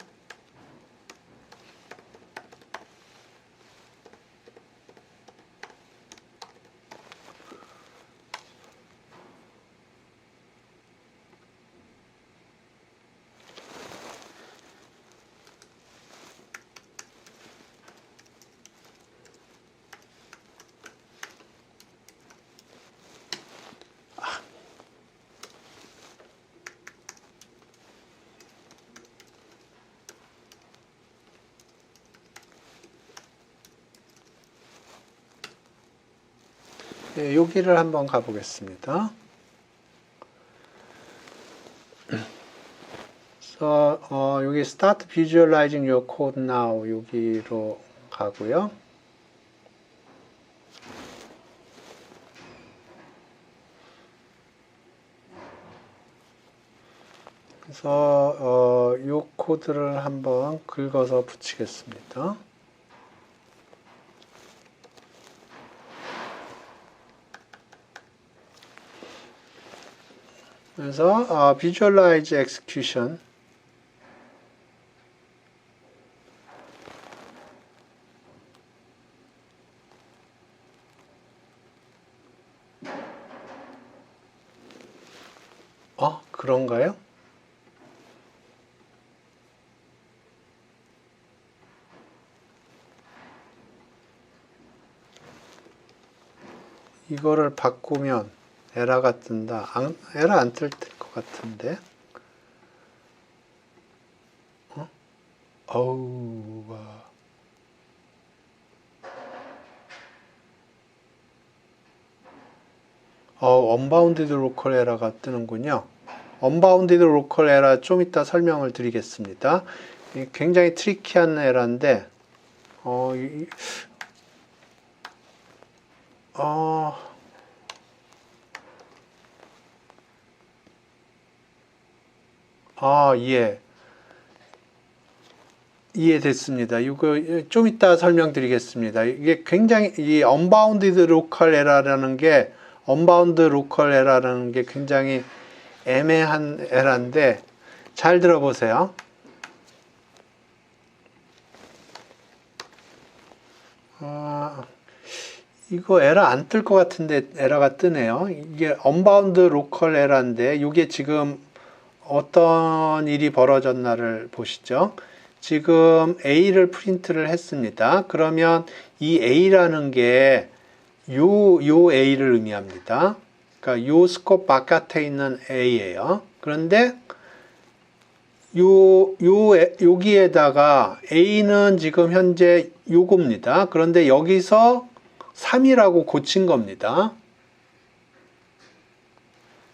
여기를 한번 가보겠습니다. 그래서 여기 Start Visualizing Your Code Now 여기로 가고요. 그래서 이 코드를 한번 긁어서 붙이겠습니다. 그래서 Visualize Execution 그런가요? 이거를 바꾸면 에러가 뜬다. 에러 안 뜰 것 같은데. 어우, 와. 언바운디드 로컬 에러가 뜨는군요. 언바운디드 로컬 에러 좀 이따 설명을 드리겠습니다. 굉장히 트리키한 에러인데, 예. 이해됐습니다. 이거 좀 이따 설명드리겠습니다. 이게 굉장히 이 언바운디드 로컬 에러라는 게 굉장히 애매한 에러인데 잘 들어보세요. 이거 에러 안 뜰 것 같은데 에러가 뜨네요. 이게 언바운드 로컬 에러인데 이게 지금 어떤 일이 벌어졌나를 보시죠. 지금 A를 프린트를 했습니다. 그러면 이 A라는 게 요 A를 의미합니다. 그러니까 요 스코프 바깥에 있는 A예요. 그런데 여기에다가 A는 지금 현재 요겁니다. 그런데 여기서 3이라고 고친 겁니다.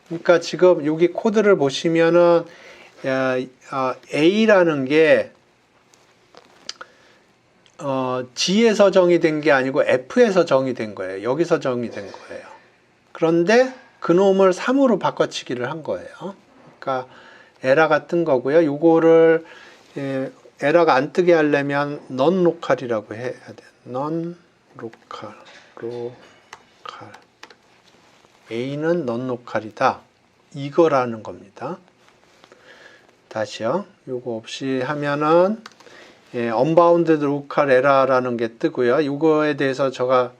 그러니까 지금 여기 코드를 보시면은 A라는 게 G에서 정의된 게 아니고 F에서 정의된 거예요. 여기서 정의된 거예요. 그런데 그놈을 3으로 바꿔치기를 한 거예요. 그러니까 에러가 뜬 거고요. 요거를 에러가 안 뜨게 하려면 non local이라고 해야 돼. non local, local. A는 non local이다. 이거라는 겁니다. 다시요. 요거 없이 하면은 unbounded local error라는 게 뜨고요. 요거에 대해서 제가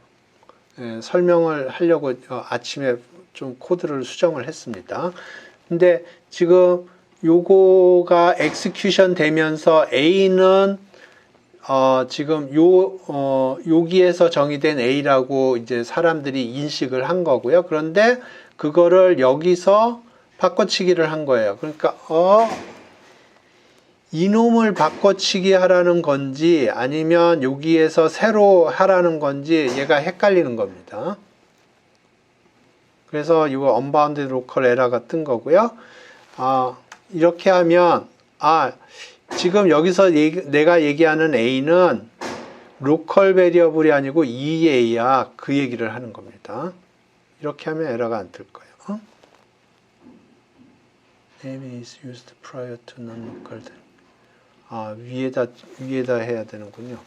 설명을 하려고 아침에 좀 코드를 수정을 했습니다. 근데 지금 요거가 execution 되면서 A는 지금 여기에서 정의된 A라고 이제 사람들이 인식을 한 거고요. 그런데 그거를 여기서 바꿔치기를 한 거예요. 그러니까 이놈을 바꿔치기 하라는 건지 아니면 여기에서 새로 하라는 건지 얘가 헷갈리는 겁니다. 그래서 이거 unbounded local error가 뜬 거고요. 이렇게 하면 지금 여기서 내가 얘기하는 A는 local variable이 아니고 EA야. 그 얘기를 하는 겁니다. 이렇게 하면 에러가 안 뜰 거예요. name is used prior to non-local. 위에다 해야 되는군요.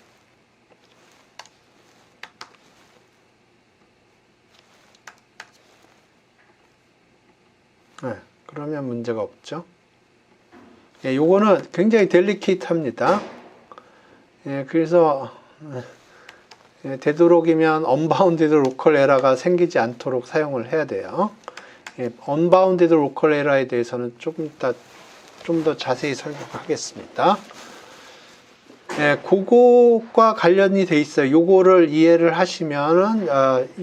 네, 그러면 문제가 없죠. 요거는 굉장히 델리케이트합니다. 그래서 되도록이면 unbounded local error가 생기지 않도록 사용을 해야 돼요. unbounded local error에 대해서는 좀 더 자세히 설명하겠습니다. 그거과 관련이 돼 있어요. 요거를 이해를 하시면은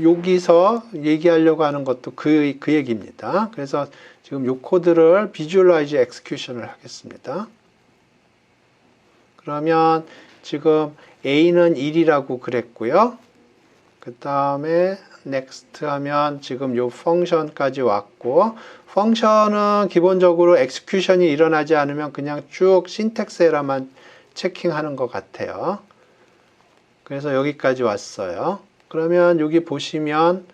여기서 얘기하려고 하는 것도 그 얘기입니다. 그래서 지금 요 코드를 visualize execution을 하겠습니다. 그러면 지금 A는 1이라고 그랬고요. 그 다음에 next 하면 지금 요 펑션까지 왔고, 펑션은 기본적으로 execution이 일어나지 않으면 그냥 쭉 syntax 에러만 체킹하는 것 같아요. 그래서 여기까지 왔어요. 그러면 여기 보시면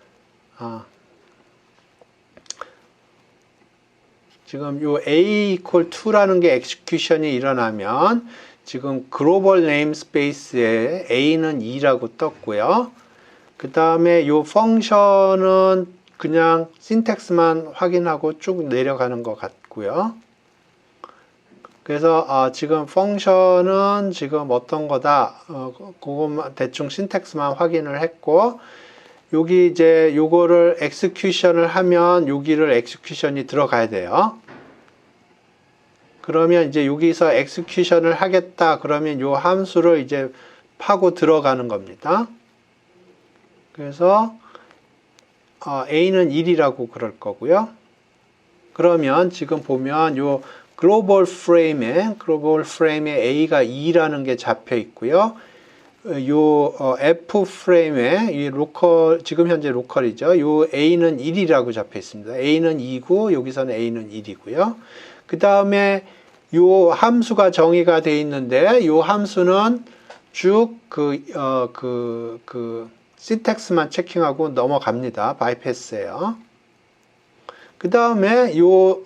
지금 요 A equal 2라는 게 execution이 일어나면 지금 global namespace에 A는 2라고 떴고요. 그 다음에 요 펑션은 그냥 syntax만 확인하고 쭉 내려가는 것 같고요. 그래서 지금 펑션은 지금 어떤 거다, 그것만 대충 syntax만 확인을 했고, 여기 이제 요거를 execution을 하면 여기를 execution이 들어가야 돼요. 그러면 이제 여기서 execution을 하겠다 그러면 요 함수를 이제 파고 들어가는 겁니다. 그래서 A는 1이라고 그럴 거고요. 그러면 지금 보면 요 글로벌 프레임에 A가 2라는 게 잡혀 있고요. 요 F 프레임에 이 로컬, 지금 현재 로컬이죠. 요 A는 1이라고 잡혀 있습니다. A는 2고 여기서는 A는 1이고요. 그 다음에 요 함수가 정의가 돼 있는데 요 함수는 쭉 syntax만 체킹하고 넘어갑니다. 바이패스예요. 그 다음에 요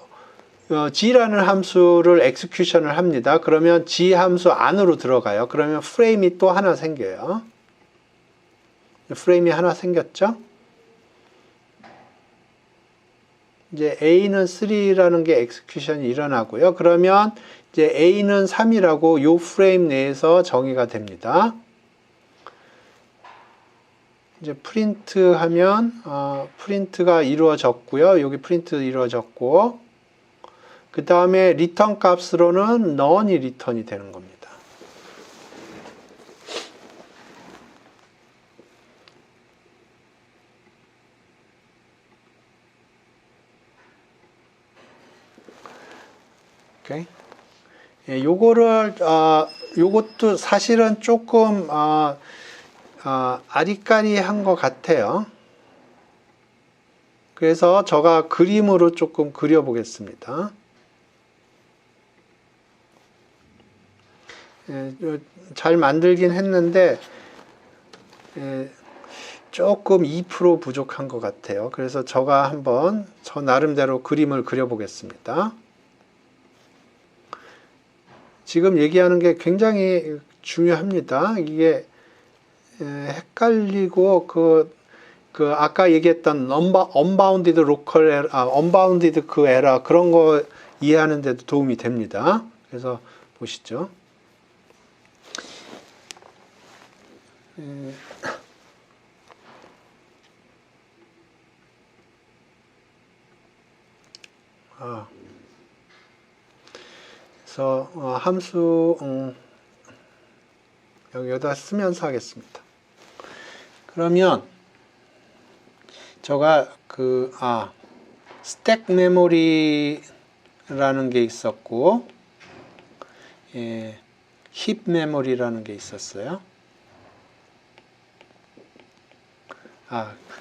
G라는 함수를 execution을 합니다. 그러면 G 함수 안으로 들어가요. 그러면 프레임이 또 하나 생겨요. 프레임이 하나 생겼죠? 이제 A는 3라는 게 execution이 일어나고요. 그러면 이제 A는 3이라고 요 프레임 내에서 정의가 됩니다. 이제 프린트 하면 프린트가 이루어졌고요. 여기 프린트 이루어졌고 그 다음에 리턴 값으로는 none이 리턴이 되는 겁니다. 오케이. 요것도 사실은 조금 아리까리한 것 같아요. 그래서 제가 그림으로 조금 그려보겠습니다. 잘 만들긴 했는데 조금 2% 부족한 것 같아요. 그래서 제가 한번 저 나름대로 그림을 그려보겠습니다. 지금 얘기하는 게 굉장히 중요합니다. 이게 헷갈리고 그 아까 얘기했던 unbounded local error, unbounded 그 에러 그런 거 이해하는 데도 도움이 됩니다. 그래서 보시죠. 그래서 함수 여기다 쓰면서 하겠습니다. 그러면 제가 스택 메모리라는 게 있었고 힙 메모리라는 게 있었어요.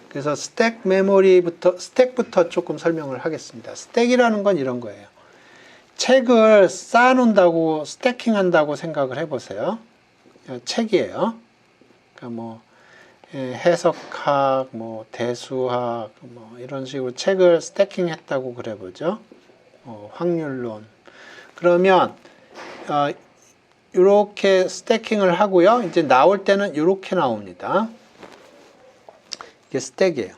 그래서 스택부터 조금 설명을 하겠습니다. 스택이라는 건 이런 거예요. 책을 쌓아놓는다고 스태킹 한다고 생각을 해보세요. 책이에요. 그러니까 뭐 해석학, 뭐 대수학, 뭐 이런 식으로 책을 스태킹 했다고 그래보죠. 확률론. 그러면 이렇게 스태킹을 하고요. 이제 나올 때는 이렇게 나옵니다. 이게 스택이에요.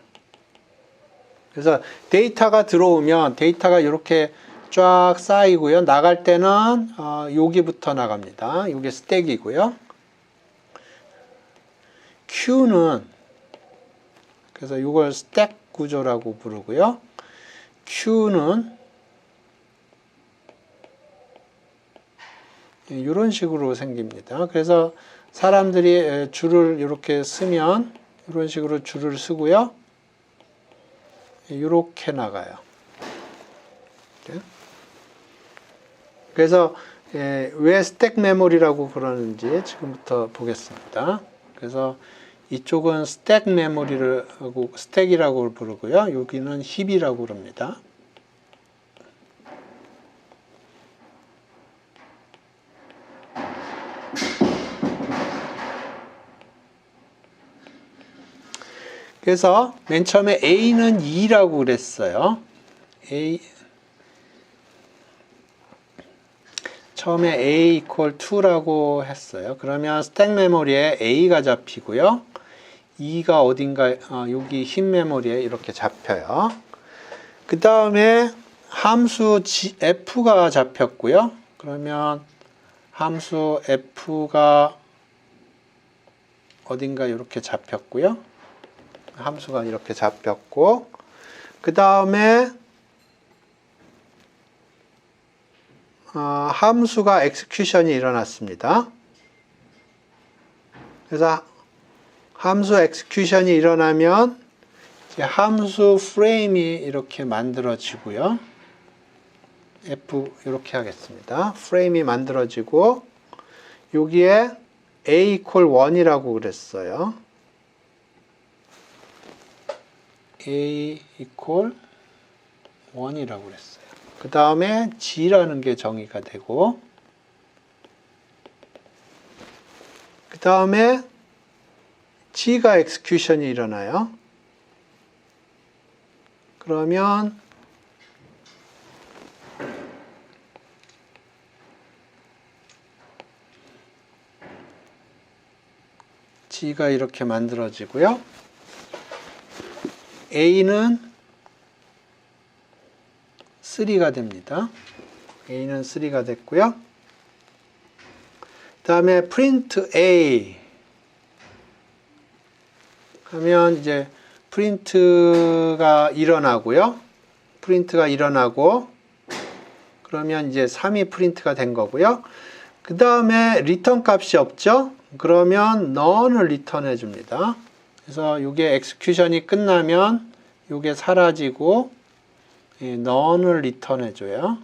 그래서 데이터가 들어오면 데이터가 이렇게 쫙 쌓이고요. 나갈 때는 여기부터 나갑니다. 이게 스택이고요. Q는 그래서 이걸 스택 구조라고 부르고요. Q는 이런 식으로 생깁니다. 그래서 사람들이 줄을 이렇게 쓰면 이런 식으로 줄을 쓰고요. 이렇게 나가요. 그래서 왜 스택 메모리라고 그러는지 지금부터 보겠습니다. 그래서 이쪽은 스택 메모리를 하고 스택이라고 부르고요. 여기는 힙이라고 그럽니다. 그래서 맨 처음에 A는 2라고 그랬어요. 처음에 A equal 2라고 했어요. 그러면 스택 메모리에 A가 잡히고요. 2가 어딘가 여기 힙 메모리에 이렇게 잡혀요. 그 다음에 함수 F가 잡혔고요. 그러면 함수 F가 어딘가 이렇게 잡혔고요. 함수가 이렇게 잡혔고 그 다음에 함수가 execution이 일어났습니다. 그래서 함수 execution이 일어나면 이제 함수 프레임이 이렇게 만들어지고요. F 이렇게 하겠습니다. 프레임이 만들어지고 여기에 A equal 1이라고 그랬어요. A equal 1이라고 그랬어요. 그 다음에 G라는 게 정의가 되고 그 다음에 G가 execution이 일어나요. 그러면 G가 이렇게 만들어지고요. A는 3가 됩니다. A는 3가 됐고요. 그 다음에 print A 하면 이제 프린트가 일어나고요. 프린트가 일어나고 그러면 이제 3이 프린트가 된 거고요. 그 다음에 리턴 값이 없죠. 그러면 none을 리턴해 줍니다. 그래서 이게 execution이 끝나면 이게 사라지고 none을 리턴해 줘요.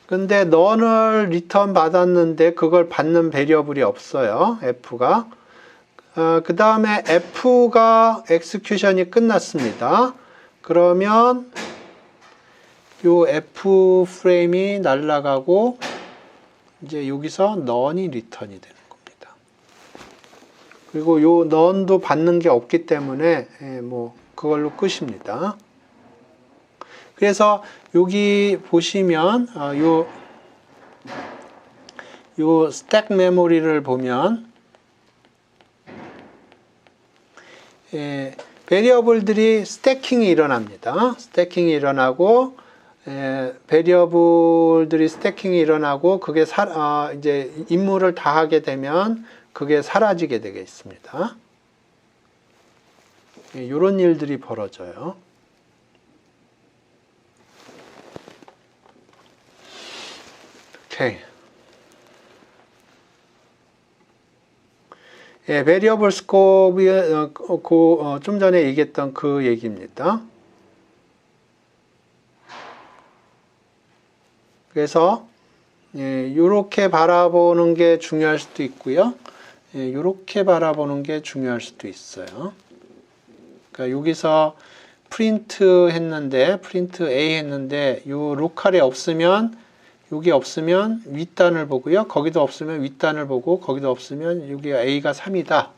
근데 none을 리턴 받았는데 그걸 받는 베리어블이 없어요. F가. 그 다음에 F가 execution이 끝났습니다. 그러면 요 F 프레임이 날아가고 이제 여기서 none이 리턴이 되는 겁니다. 그리고 요 none도 받는 게 없기 때문에 뭐 그걸로 끝입니다. 그래서 여기 보시면 요 스택 메모리를 보면 베리어블들이 스태킹이 일어납니다. 스태킹이 일어나고 베리어블들이 스태킹이 일어나고 그게 이제 임무를 다 하게 되면 그게 사라지게 되겠습니다. 이런 일들이 벌어져요. 오케이. 베리어블 스코프이 좀 전에 얘기했던 그 얘기입니다. 그래서 이렇게 바라보는 게 중요할 수도 있고요. 이렇게 바라보는 게 중요할 수도 있어요. 그러니까 여기서 프린트 A 했는데 요 로컬에 없으면 여기 없으면 윗단을 보고요. 거기도 없으면 윗단을 보고 거기도 없으면 여기 A가 3이다.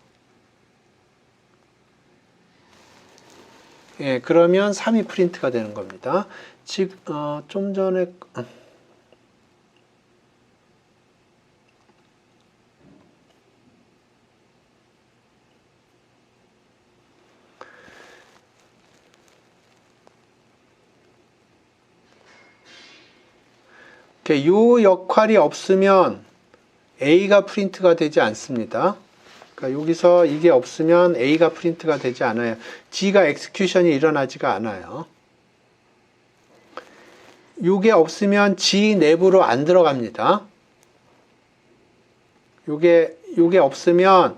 그러면 3이 프린트가 되는 겁니다. 지금 좀 전에 이 역할이 없으면 A가 프린트가 되지 않습니다. 그러니까 여기서 이게 없으면 A가 프린트가 되지 않아요. G가 엑스큐션이 일어나지가 않아요. 이게 없으면 G 내부로 안 들어갑니다. 요게 없으면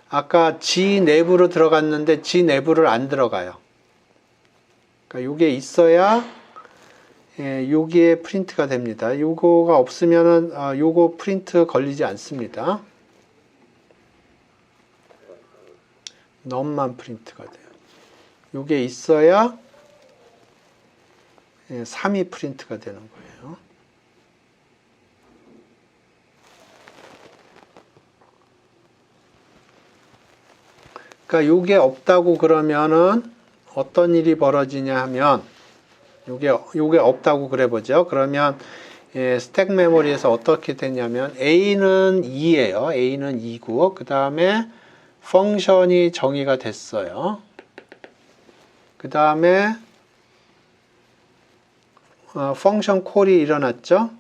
아까 G 내부로 들어갔는데 G 내부를 안 들어가요. 그러니까 요게 있어야 여기에 프린트가 됩니다. 요거가 없으면은 요거 프린트 걸리지 않습니다. none만 프린트가 돼요. 요게 있어야 3이 프린트가 되는 거예요. 그러니까 요게 없다고 그러면은 어떤 일이 벌어지냐 하면 요게 없다고 그래 보죠. 그러면 스택 메모리에서 어떻게 되냐면 A는 2예요. A는 2고 그 다음에 펑션이 정의가 됐어요. 그 다음에 펑션 콜이 일어났죠.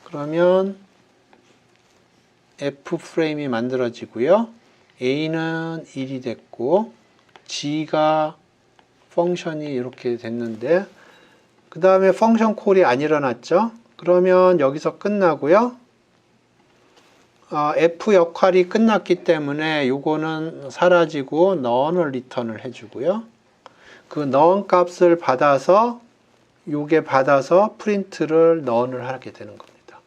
그러면 F 프레임이 만들어지고요. A는 1이 됐고 G가 펑션이 이렇게 됐는데 그 다음에 펑션 콜이 안 일어났죠. 그러면 여기서 끝나고요. F 역할이 끝났기 때문에 요거는 사라지고 none을 리턴을 해주고요. 그 none 값을 받아서 요게 받아서 프린트를 none을 하게 되는 겁니다.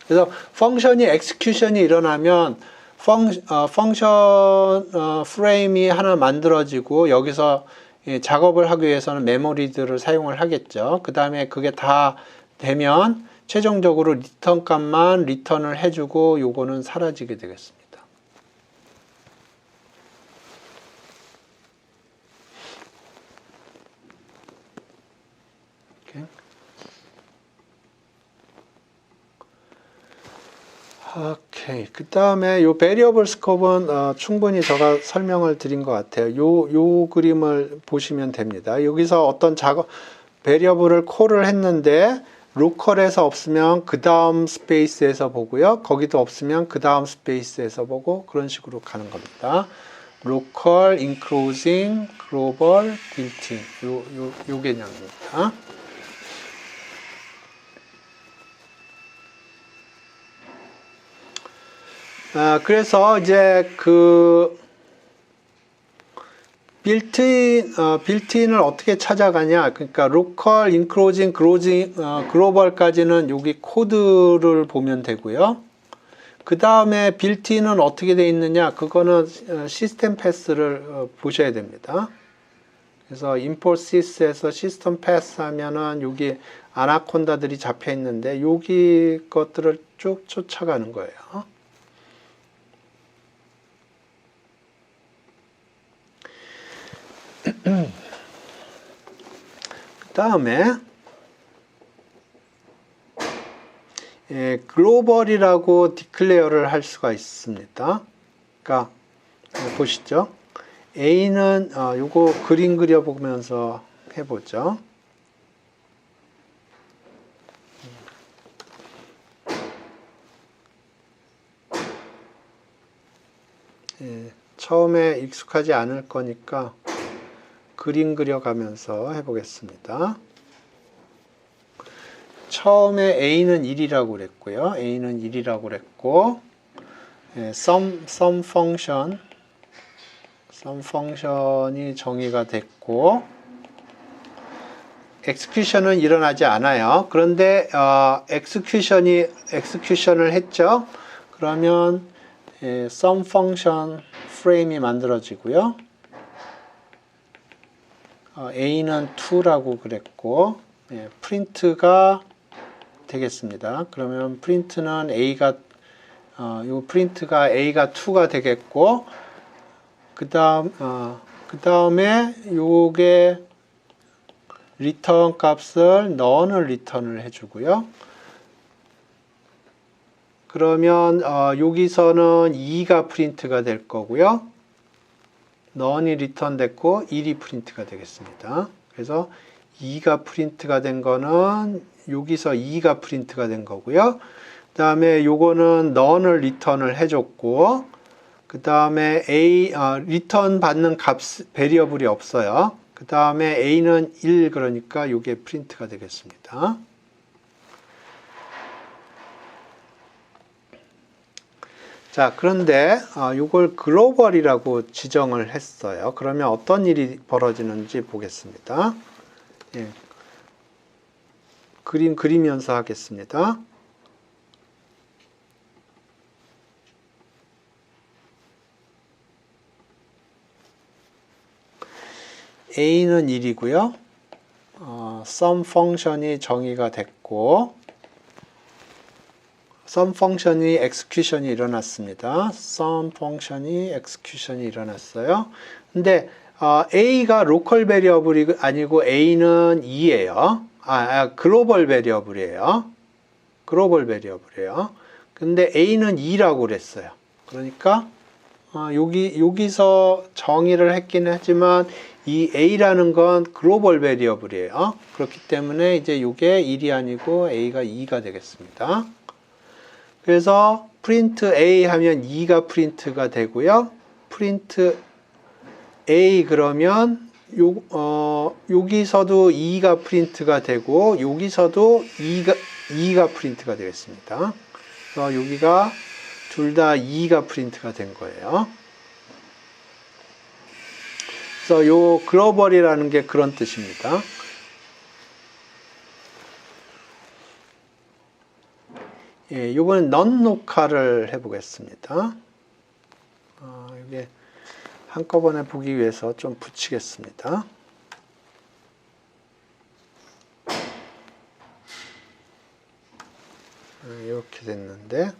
그래서 펑션이 엑스큐션이 일어나면 펑션 프레임이 하나 만들어지고 여기서 작업을 하기 위해서는 메모리들을 사용을 하겠죠. 그 다음에 그게 다 되면 최종적으로 리턴 값만 리턴을 해주고 요거는 사라지게 되겠습니다. 오케이. 그 다음에 요 베리어블 스코프는 충분히 제가 설명을 드린 것 같아요. 요 그림을 보시면 됩니다. 여기서 어떤 베리어블을 콜을 했는데 로컬에서 없으면 그 다음 스페이스에서 보고요. 거기도 없으면 그 다음 스페이스에서 보고 그런 식으로 가는 겁니다. 로컬, 인클로징, 글로벌, 빌트인 요 개념입니다. 그래서 이제 그 빌트인을 어떻게 찾아가냐. 그러니까 로컬, 인클로징, 글로벌까지는 여기 코드를 보면 되고요. 그 다음에 빌트인은 어떻게 돼 있느냐. 그거는 시스템 패스를 보셔야 됩니다. 그래서 인포시스에서 시스템 패스 하면은 여기 아나콘다들이 잡혀 있는데 여기 것들을 쭉 쫓아가는 거예요. 그 다음에 글로벌이라고 디클레어를 할 수가 있습니다. 그러니까 보시죠. A는 요거 그림 그려보면서 해보죠. 처음에 익숙하지 않을 거니까 그림 그려가면서 해보겠습니다. 처음에 A는 1이라고 그랬고요. A는 1이라고 그랬고 some function이 정의가 됐고 execution은 일어나지 않아요. 그런데 execution을 했죠. 그러면 some function frame이 만들어지고요. A는 2라고 그랬고 print가 되겠습니다. 그러면 print는 A가 요 print가 A가 2가 되겠고 그 다음에 요게 return 값을 none을 리턴을 해주고요. 그러면 여기서는 2가 프린트가 될 거고요. none이 리턴 됐고 1이 프린트가 되겠습니다. 그래서 2가 프린트가 된 거는 여기서 2가 프린트가 된 거고요. 그 다음에 요거는 none을 리턴을 해줬고 그 다음에 리턴 받는 베리어블이 없어요. 그 다음에 A는 1 그러니까 요게 프린트가 되겠습니다. 자, 그런데 이걸 글로벌이라고 지정을 했어요. 그러면 어떤 일이 벌어지는지 보겠습니다. 그림 그리면서 하겠습니다. A는 1이고요. some function이 정의가 됐고 some function이 execution이 일어났습니다. some function이 execution이 일어났어요. 근데 A가 local variable이 아니고 A는 2예요. 글로벌 variable이에요. 글로벌 variable이에요. 근데 A는 2라고 그랬어요. 그러니까 여기서 정의를 했긴 하지만 이 A라는 건 글로벌 베리어블이에요. 그렇기 때문에 이제 이게 1이 아니고 A가 2가 되겠습니다. 그래서 print A 하면 2가 프린트가 되고요. print A 그러면 여기서도 2가 프린트가 되고 여기서도 2가 프린트가 되겠습니다. 그래서 여기가 둘 다 2가 프린트가 된 거예요. 그래서 요 글로벌이라는 게 그런 뜻입니다. 요번엔 넌 녹화를 해보겠습니다. 이게 한꺼번에 보기 위해서 좀 붙이겠습니다. 이렇게 됐는데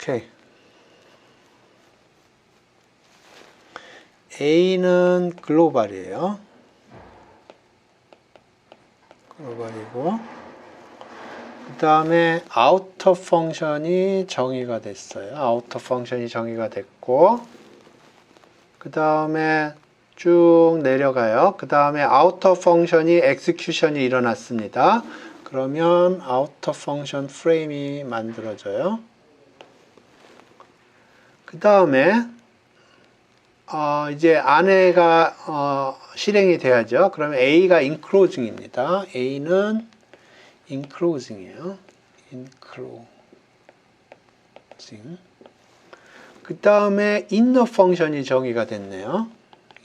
오케이. A는 글로벌이에요. 글로벌이고 그 다음에 아우터 펑션이 정의가 됐어요. 아우터 펑션이 정의가 됐고 그 다음에 쭉 내려가요. 그 다음에 아우터 펑션이 execution이 일어났습니다. 그러면 아우터 펑션 프레임이 만들어져요. 그 다음에 이제 안에가 실행이 돼야죠. 그러면 A가 enclosing입니다. A는 enclosing이에요. enclosing. 그 다음에 inner 펑션이 정의가 됐네요.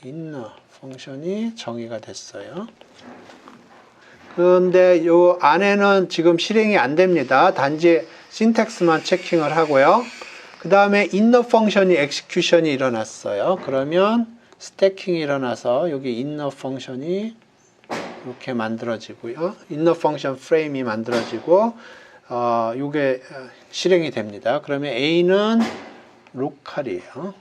inner 펑션이 정의가 됐어요. 그런데 요 안에는 지금 실행이 안 됩니다. 단지 신텍스만 체킹을 하고요. 그 다음에 inner 펑션이 execution이 일어났어요. 그러면 스태킹이 일어나서 여기 inner 펑션이 이렇게 만들어지고요. inner 펑션 프레임이 만들어지고 이게 실행이 됩니다. 그러면 A는 로컬이에요.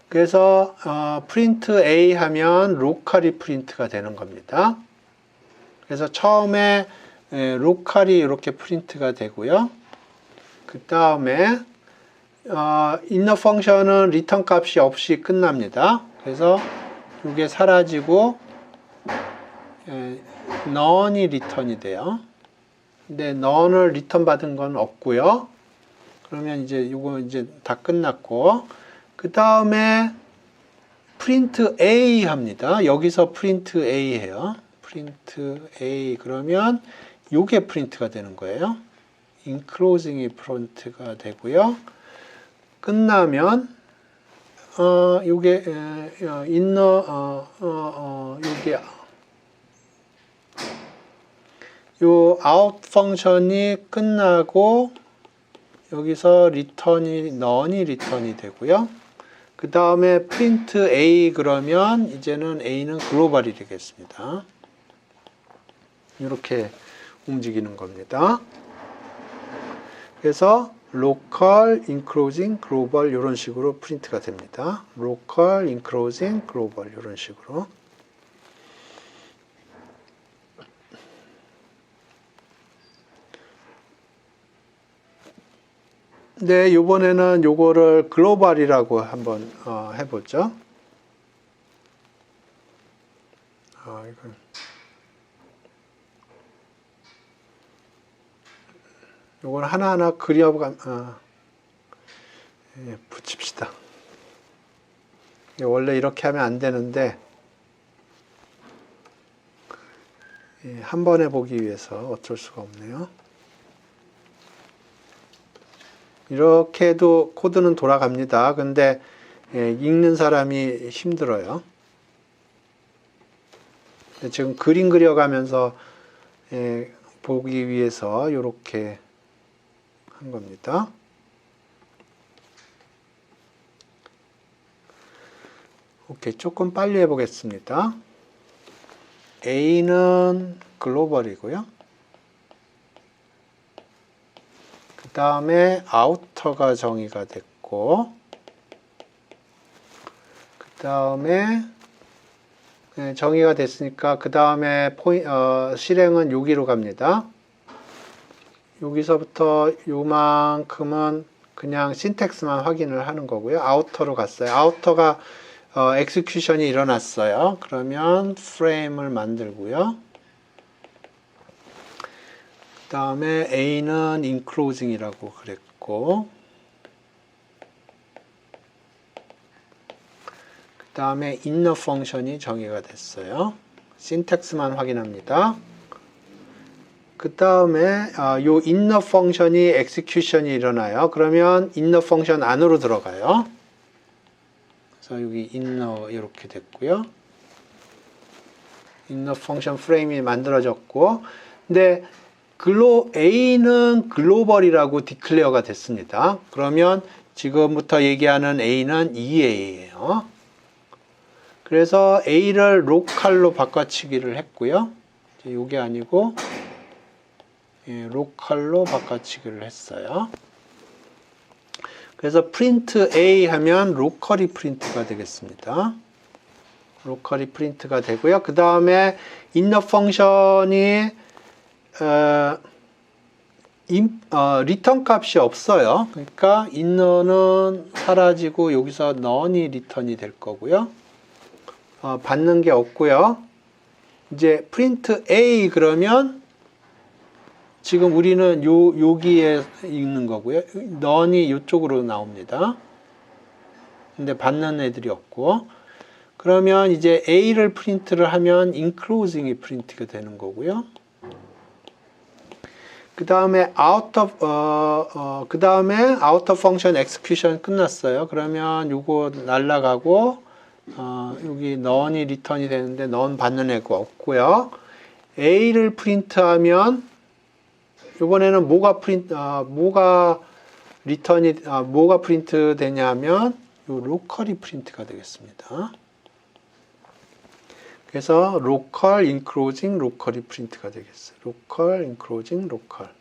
그래서 프린트 A 하면 로컬이 프린트가 되는 겁니다. 그래서 처음에 로컬이 이렇게 프린트가 되고요. 그 다음에 inner 펑션은 리턴 값이 없이 끝납니다. 그래서 이게 사라지고 none이 리턴이 돼요. 근데 none을 리턴 받은 건 없고요. 그러면 이제 이거 이제 다 끝났고, 그 다음에 프린트 A 합니다. 여기서 프린트 A 해요. 프린트 A 그러면 요게 프린트가 되는 거예요. enclosing이 프린트가 되고요. 끝나면 요게 inner 요게 요 out 펑션이 끝나고 여기서 리턴이 none이 리턴이 되고요. 그 다음에 print A 그러면 이제는 A는 글로벌이 되겠습니다. 이렇게 움직이는 겁니다. 그래서 local, enclosing, global 이런 식으로 프린트가 됩니다. local, enclosing, global 이런 식으로. 네, 이번에는 요거를 글로벌이라고 한번 해보죠. 요걸 하나하나 붙입시다. 원래 이렇게 하면 안 되는데 한 번에 보기 위해서 어쩔 수가 없네요. 이렇게 해도 코드는 돌아갑니다. 근데 읽는 사람이 힘들어요. 지금 그림 그려가면서 보기 위해서 이렇게 한 겁니다. 오케이, 조금 빨리 해보겠습니다. A는 글로벌이고요. 그 다음에 아우터가 정의가 됐고, 그 다음에 정의가 됐으니까 그 다음에 실행은 여기로 갑니다. 여기서부터 요만큼은 그냥 신텍스만 확인을 하는 거고요. 아우터로 갔어요. 아우터가 execution이 일어났어요. 그러면 프레임을 만들고요. 그 다음에 A는 enclosing이라고 그랬고, 그 다음에 inner 펑션이 정의가 됐어요. 신텍스만 확인합니다. 그 다음에 요 inner 펑션이 execution이 일어나요. 그러면 inner 펑션 안으로 들어가요. 그래서 여기 inner 이렇게 됐고요. inner 펑션 프레임이 만들어졌고, 근데 A는 글로벌이라고 디클레어가 됐습니다. 그러면 지금부터 얘기하는 A는 EA예요. 그래서 A를 로컬로 바꿔치기를 했고요. 이게 아니고 로컬로 바꿔치기를 했어요. 그래서 print A 하면 로컬이 프린트가 되겠습니다. 로컬이 프린트가 되고요. 그 다음에 inner 펑션이 리턴 값이 없어요. 그러니까 inner는 사라지고 여기서 none이 리턴이 될 거고요. 받는 게 없고요. 이제 print A 그러면 지금 우리는 여기에 읽는 거고요. none이 이쪽으로 나옵니다. 근데 받는 애들이 없고, 그러면 이제 A를 프린트를 하면 enclosing이 프린트가 되는 거고요. 그 다음에 그 다음에 out of function execution 끝났어요. 그러면 요거 날라가고, 여기 none이 리턴이 되는데 none 받는 애가 없고요. A를 프린트하면, 요번에는 뭐가 프린트 되냐면, 요 로컬이 프린트가 되겠습니다. 그래서 local enclosing local이 프린트가 되겠어요. local enclosing local.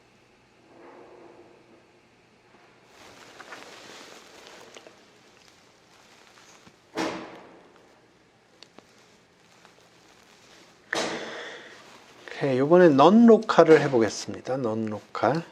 오케이, 이번엔 non-local을 해보겠습니다. non-local.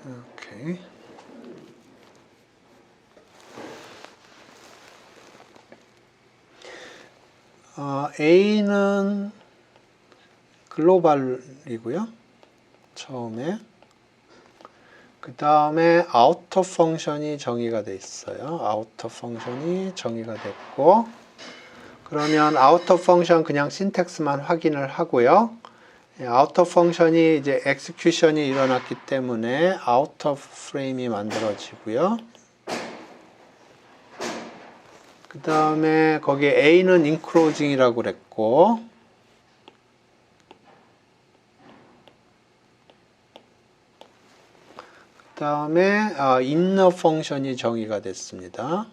오케이. A는 글로벌이고요. 처음에. 그 다음에 out of function이 정의가 돼 있어요. out of function이 정의가 됐고, 그러면 out of function 그냥 신텍스만 확인을 하고요. out of function이 이제 execution이 일어났기 때문에 out of frame이 만들어지고요. 그 다음에 거기에 A는 enclosing이라고 그랬고, 그 다음에 inner function이 정의가 됐습니다.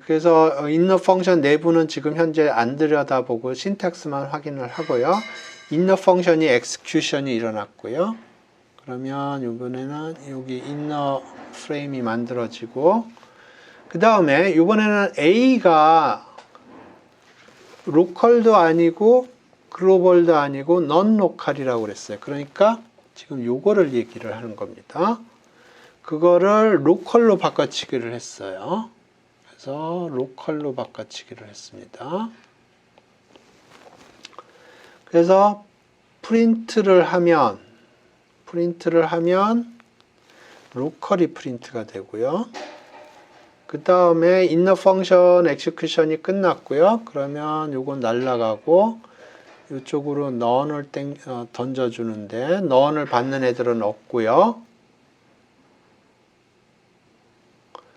그래서 inner function 내부는 지금 현재 안 들여다보고 신텍스만 확인을 하고요. inner function이 execution이 일어났고요. 그러면 이번에는 여기 inner frame이 만들어지고, 그 다음에 이번에는 A가 로컬도 아니고 글로벌도 아니고 non-local이라고 그랬어요. 그러니까 지금 요거를 얘기를 하는 겁니다. 그거를 로컬로 바꿔치기를 했어요. 그래서 로컬로 바꿔치기를 했습니다. 그래서 프린트를 하면 로컬이 프린트가 되고요. 그 다음에 inner function execution이 끝났고요. 그러면 요건 날라가고 이쪽으로 none을 던져주는데 none을 받는 애들은 없고요.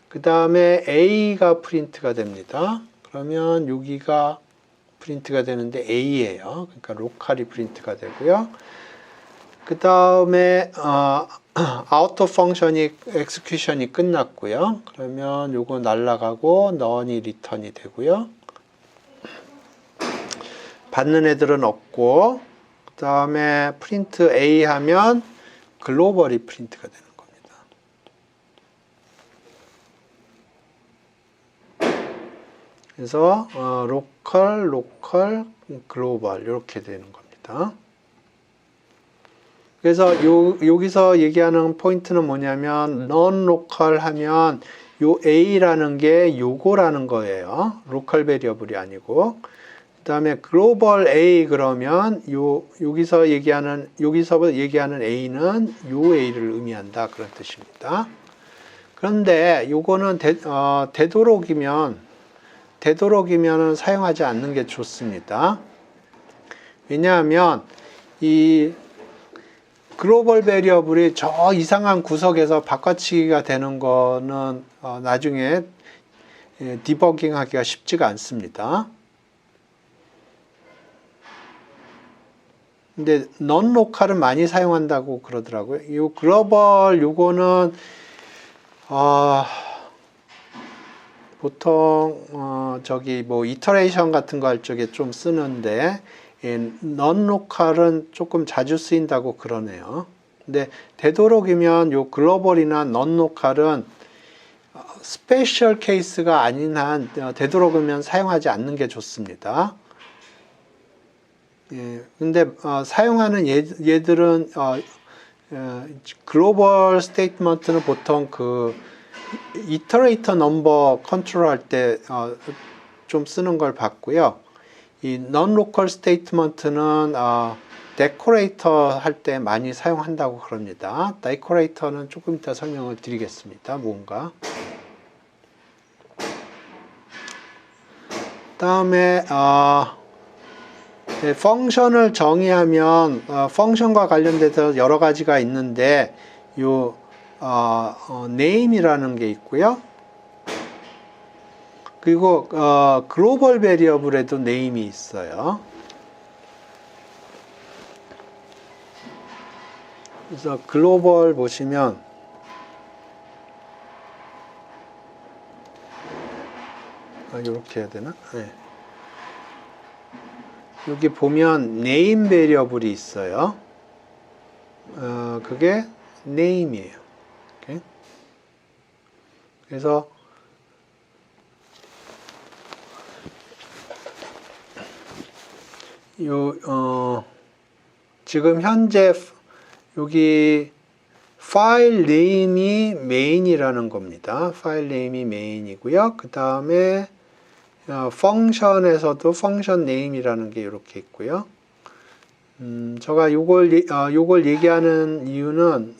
그 다음에 A가 프린트가 됩니다. 그러면 여기가 프린트가 되는데 A예요. 그러니까 로컬이 프린트가 되고요. 그 다음에 out of function이 execution이 끝났고요. 그러면 요거 날라가고 none이 return이 되고요. 받는 애들은 없고, 그 다음에 print A 하면 글로벌이 프린트가 되는 겁니다. 그래서 local, global 이렇게 되는 겁니다. 그래서 여기서 얘기하는 포인트는 뭐냐면 non-local 하면 요 A라는 게 요거라는 거예요. local variable이 아니고. 그 다음에 global A 그러면 여기서 얘기하는 A는 요 A를 의미한다. 그런 뜻입니다. 그런데 요거는 되도록이면 사용하지 않는 게 좋습니다. 왜냐하면 이 글로벌 베리어블이 저 이상한 구석에서 바꿔치기가 되는 거는 나중에 디버깅 하기가 쉽지가 않습니다. 근데 non-local은 많이 사용한다고 그러더라고요. 이 글로벌 요거는 보통 저기 뭐 이터레이션 같은 거 할 적에 좀 쓰는데 non-local은 조금 자주 쓰인다고 그러네요. 근데 되도록이면 요 글로벌이나 non-local은 스페셜 케이스가 아닌 한 되도록이면 사용하지 않는 게 좋습니다. 예, 근데 사용하는 얘들은 글로벌 스테이트먼트는 보통 그 이터레이터 넘버 컨트롤 할 때 좀 쓰는 걸 봤고요. 이 non-local statement는 데코레이터 할 때 많이 사용한다고 그럽니다. 데코레이터는 조금 이따 설명을 드리겠습니다. 뭔가. 다음에 펑션을 정의하면 펑션과 관련돼서 여러 가지가 있는데 요 name이라는 게 있고요. 그리고 글로벌 베리어블에도 name이 있어요. 그래서 글로벌 보시면 이렇게 해야 되나? 네. 여기 보면 name 베리어블이 있어요. 그게 name이에요. 오케이? 그래서 지금 현재 여기 파일 네임이 메인이라는 겁니다. 파일 네임이 메인이고요. 그 다음에 펑션에서도 펑션 네임이라는 게 이렇게 있고요. 제가 요걸 얘기하는 이유는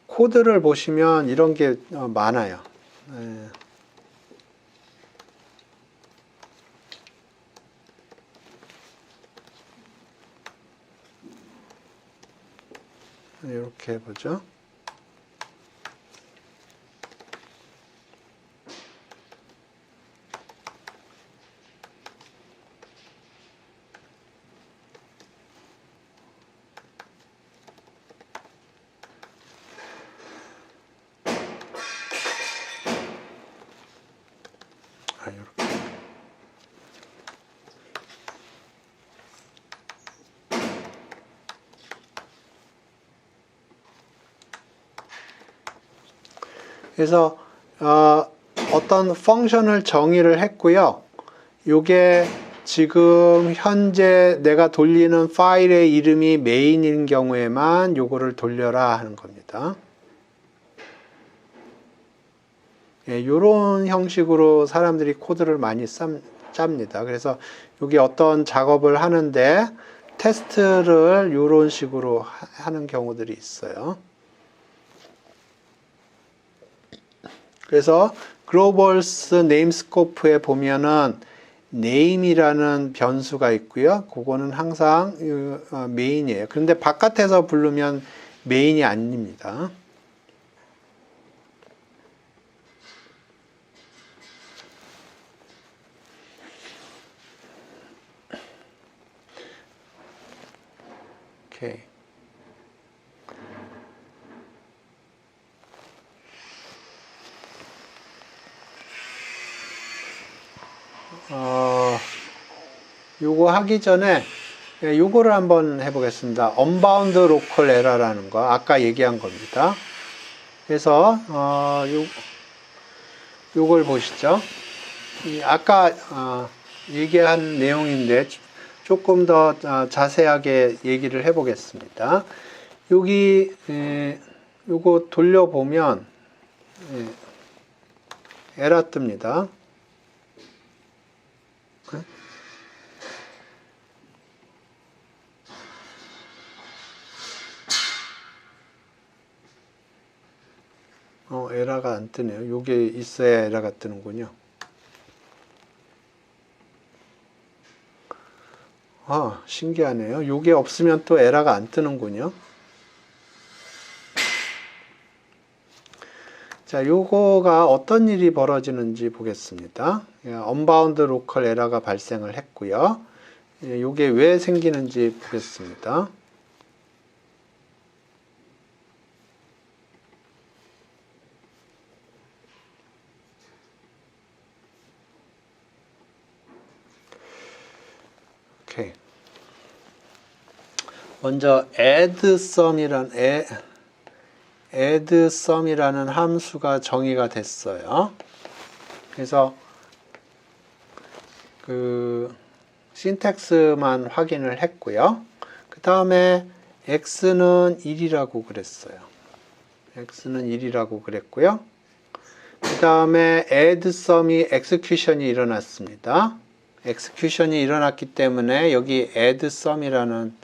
코드를 보시면 이런 게 많아요. 이렇게 해보죠. 이렇게. 그래서 어떤 펑션을 정의를 했고요. 요게 지금 현재 내가 돌리는 파일의 이름이 메인인 경우에만 요거를 돌려라 하는 겁니다. 이런 형식으로 사람들이 코드를 많이 짭니다. 그래서 여기 어떤 작업을 하는데 테스트를 이런 식으로 하는 경우들이 있어요. 그래서 글로벌스 네임 스코프에 보면은 name이라는 변수가 있고요. 그거는 항상 메인이에요. 그런데 바깥에서 부르면 메인이 아닙니다. 오케이. 요거 하기 전에 요거를 한번 해보겠습니다. unbound local error라는 거 아까 얘기한 겁니다. 그래서 요걸 보시죠. 아까 얘기한 내용인데 조금 더 자세하게 얘기를 해보겠습니다. 여기 요거 돌려보면 에러 뜹니다. 에러가 안 뜨네요. 요게 있어야 에러가 뜨는군요. 신기하네요. 요게 없으면 또 에러가 안 뜨는군요. 자, 요거가 어떤 일이 벌어지는지 보겠습니다. unbound local 에러가 발생을 했고요. 요게 왜 생기는지 보겠습니다. 오케이. 먼저 addSum이라는 함수가 정의가 됐어요. 그래서 그 신텍스만 확인을 했고요. 그 다음에 x는 1이라고 그랬어요. x는 1이라고 그랬고요. 그 다음에 add sum이 execution이 일어났습니다. execution이 일어났기 때문에 여기 add sum이라는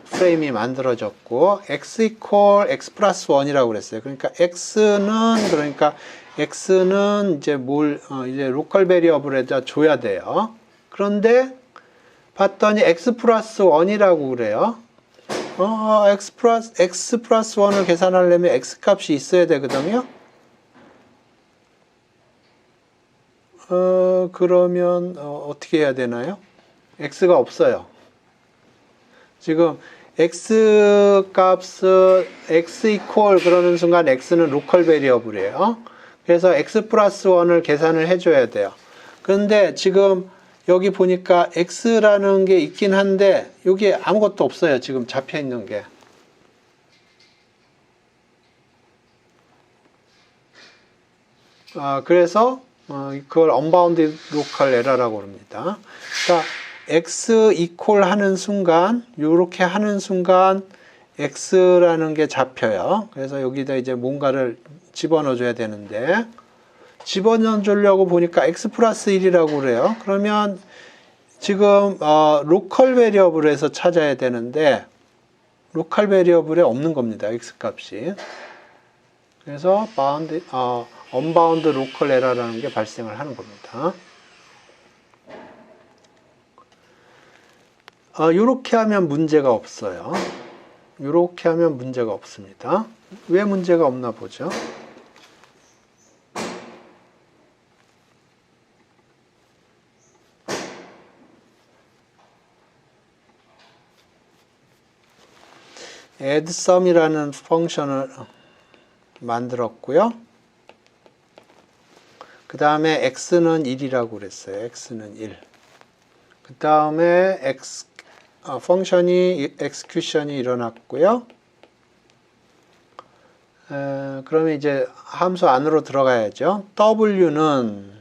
프레임이 만들어졌고 x equal x 플러스 1이라고 그랬어요. 그러니까 x는 이제 이제 로컬 베리어블에다 줘야 돼요. 그런데 봤더니 x 플러스 1이라고 그래요. x 플러스 1을 계산하려면 x 값이 있어야 되거든요. 그러면 어떻게 해야 되나요? x가 없어요. 지금 x 값은 x 이퀄 그러는 순간 x는 로컬 베리어블이에요. 그래서 x 플러스 1을 계산을 해줘야 돼요. 그런데 지금 여기 보니까 x라는 게 있긴 한데 여기 아무것도 없어요. 지금 잡혀 있는 게. 그래서 그걸 unbounded local error라고 합니다. 그러니까 x 이퀄 하는 순간 이렇게 하는 순간 x라는 게 잡혀요. 그래서 여기다 이제 뭔가를 집어넣어 줘야 되는데 집어넣어 주려고 보니까 x 플러스 1이라고 그래요. 그러면 지금 로컬 베리어블에서 찾아야 되는데 로컬 베리어블에 없는 겁니다. x 값이. 그래서 unbound local error라는 게 발생을 하는 겁니다. 이렇게 하면 문제가 없어요. 이렇게 하면 문제가 없습니다. 왜 문제가 없나 보죠. add sum이라는 펑션을 만들었고요. 그 다음에 x는 1이라고 그랬어요. x는 1. 그 다음에 펑션이 execution이 일어났고요. 그러면 이제 함수 안으로 들어가야죠. w는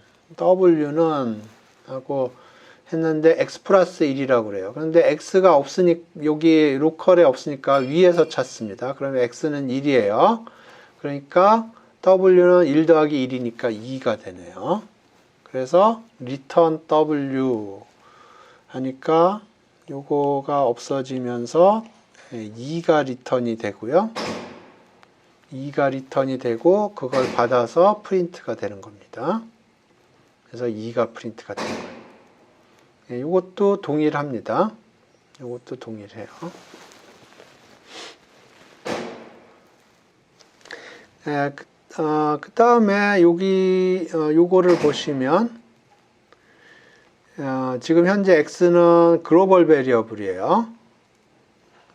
하고 했는데 x 플러스 1이라고 그래요. 그런데 x가 없으니 여기 로컬에 없으니까 위에서 찾습니다. 그러면 x는 1이에요. 그러니까 w는 1 더하기 1이니까 2가 되네요. 그래서 return w 하니까 요거가 없어지면서 2가 리턴이 되고요. 2가 리턴이 되고 그걸 받아서 프린트가 되는 겁니다. 그래서 2가 프린트가 되는 거예요. 이것도 동일합니다. 이것도 동일해요. 그 다음에 여기 요거를 보시면 지금 현재 x는 글로벌 베리어블이에요.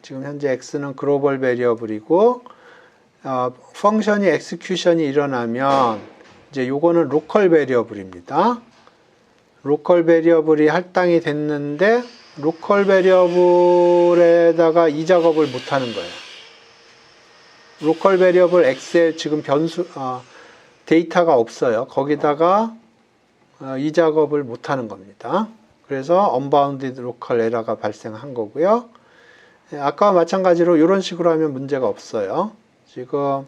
지금 현재 x는 글로벌 베리어블이고 펑션이 execution이 일어나면 이제 요거는 로컬 베리어블입니다. 로컬 베리어블이 할당이 됐는데 로컬 베리어블에다가 이 작업을 못 하는 거예요. 로컬 베리어블 x에 지금 데이터가 없어요. 거기다가 이 작업을 못 하는 겁니다. 그래서 unbounded local error가 발생한 거고요. 아까와 마찬가지로 이런 식으로 하면 문제가 없어요. 지금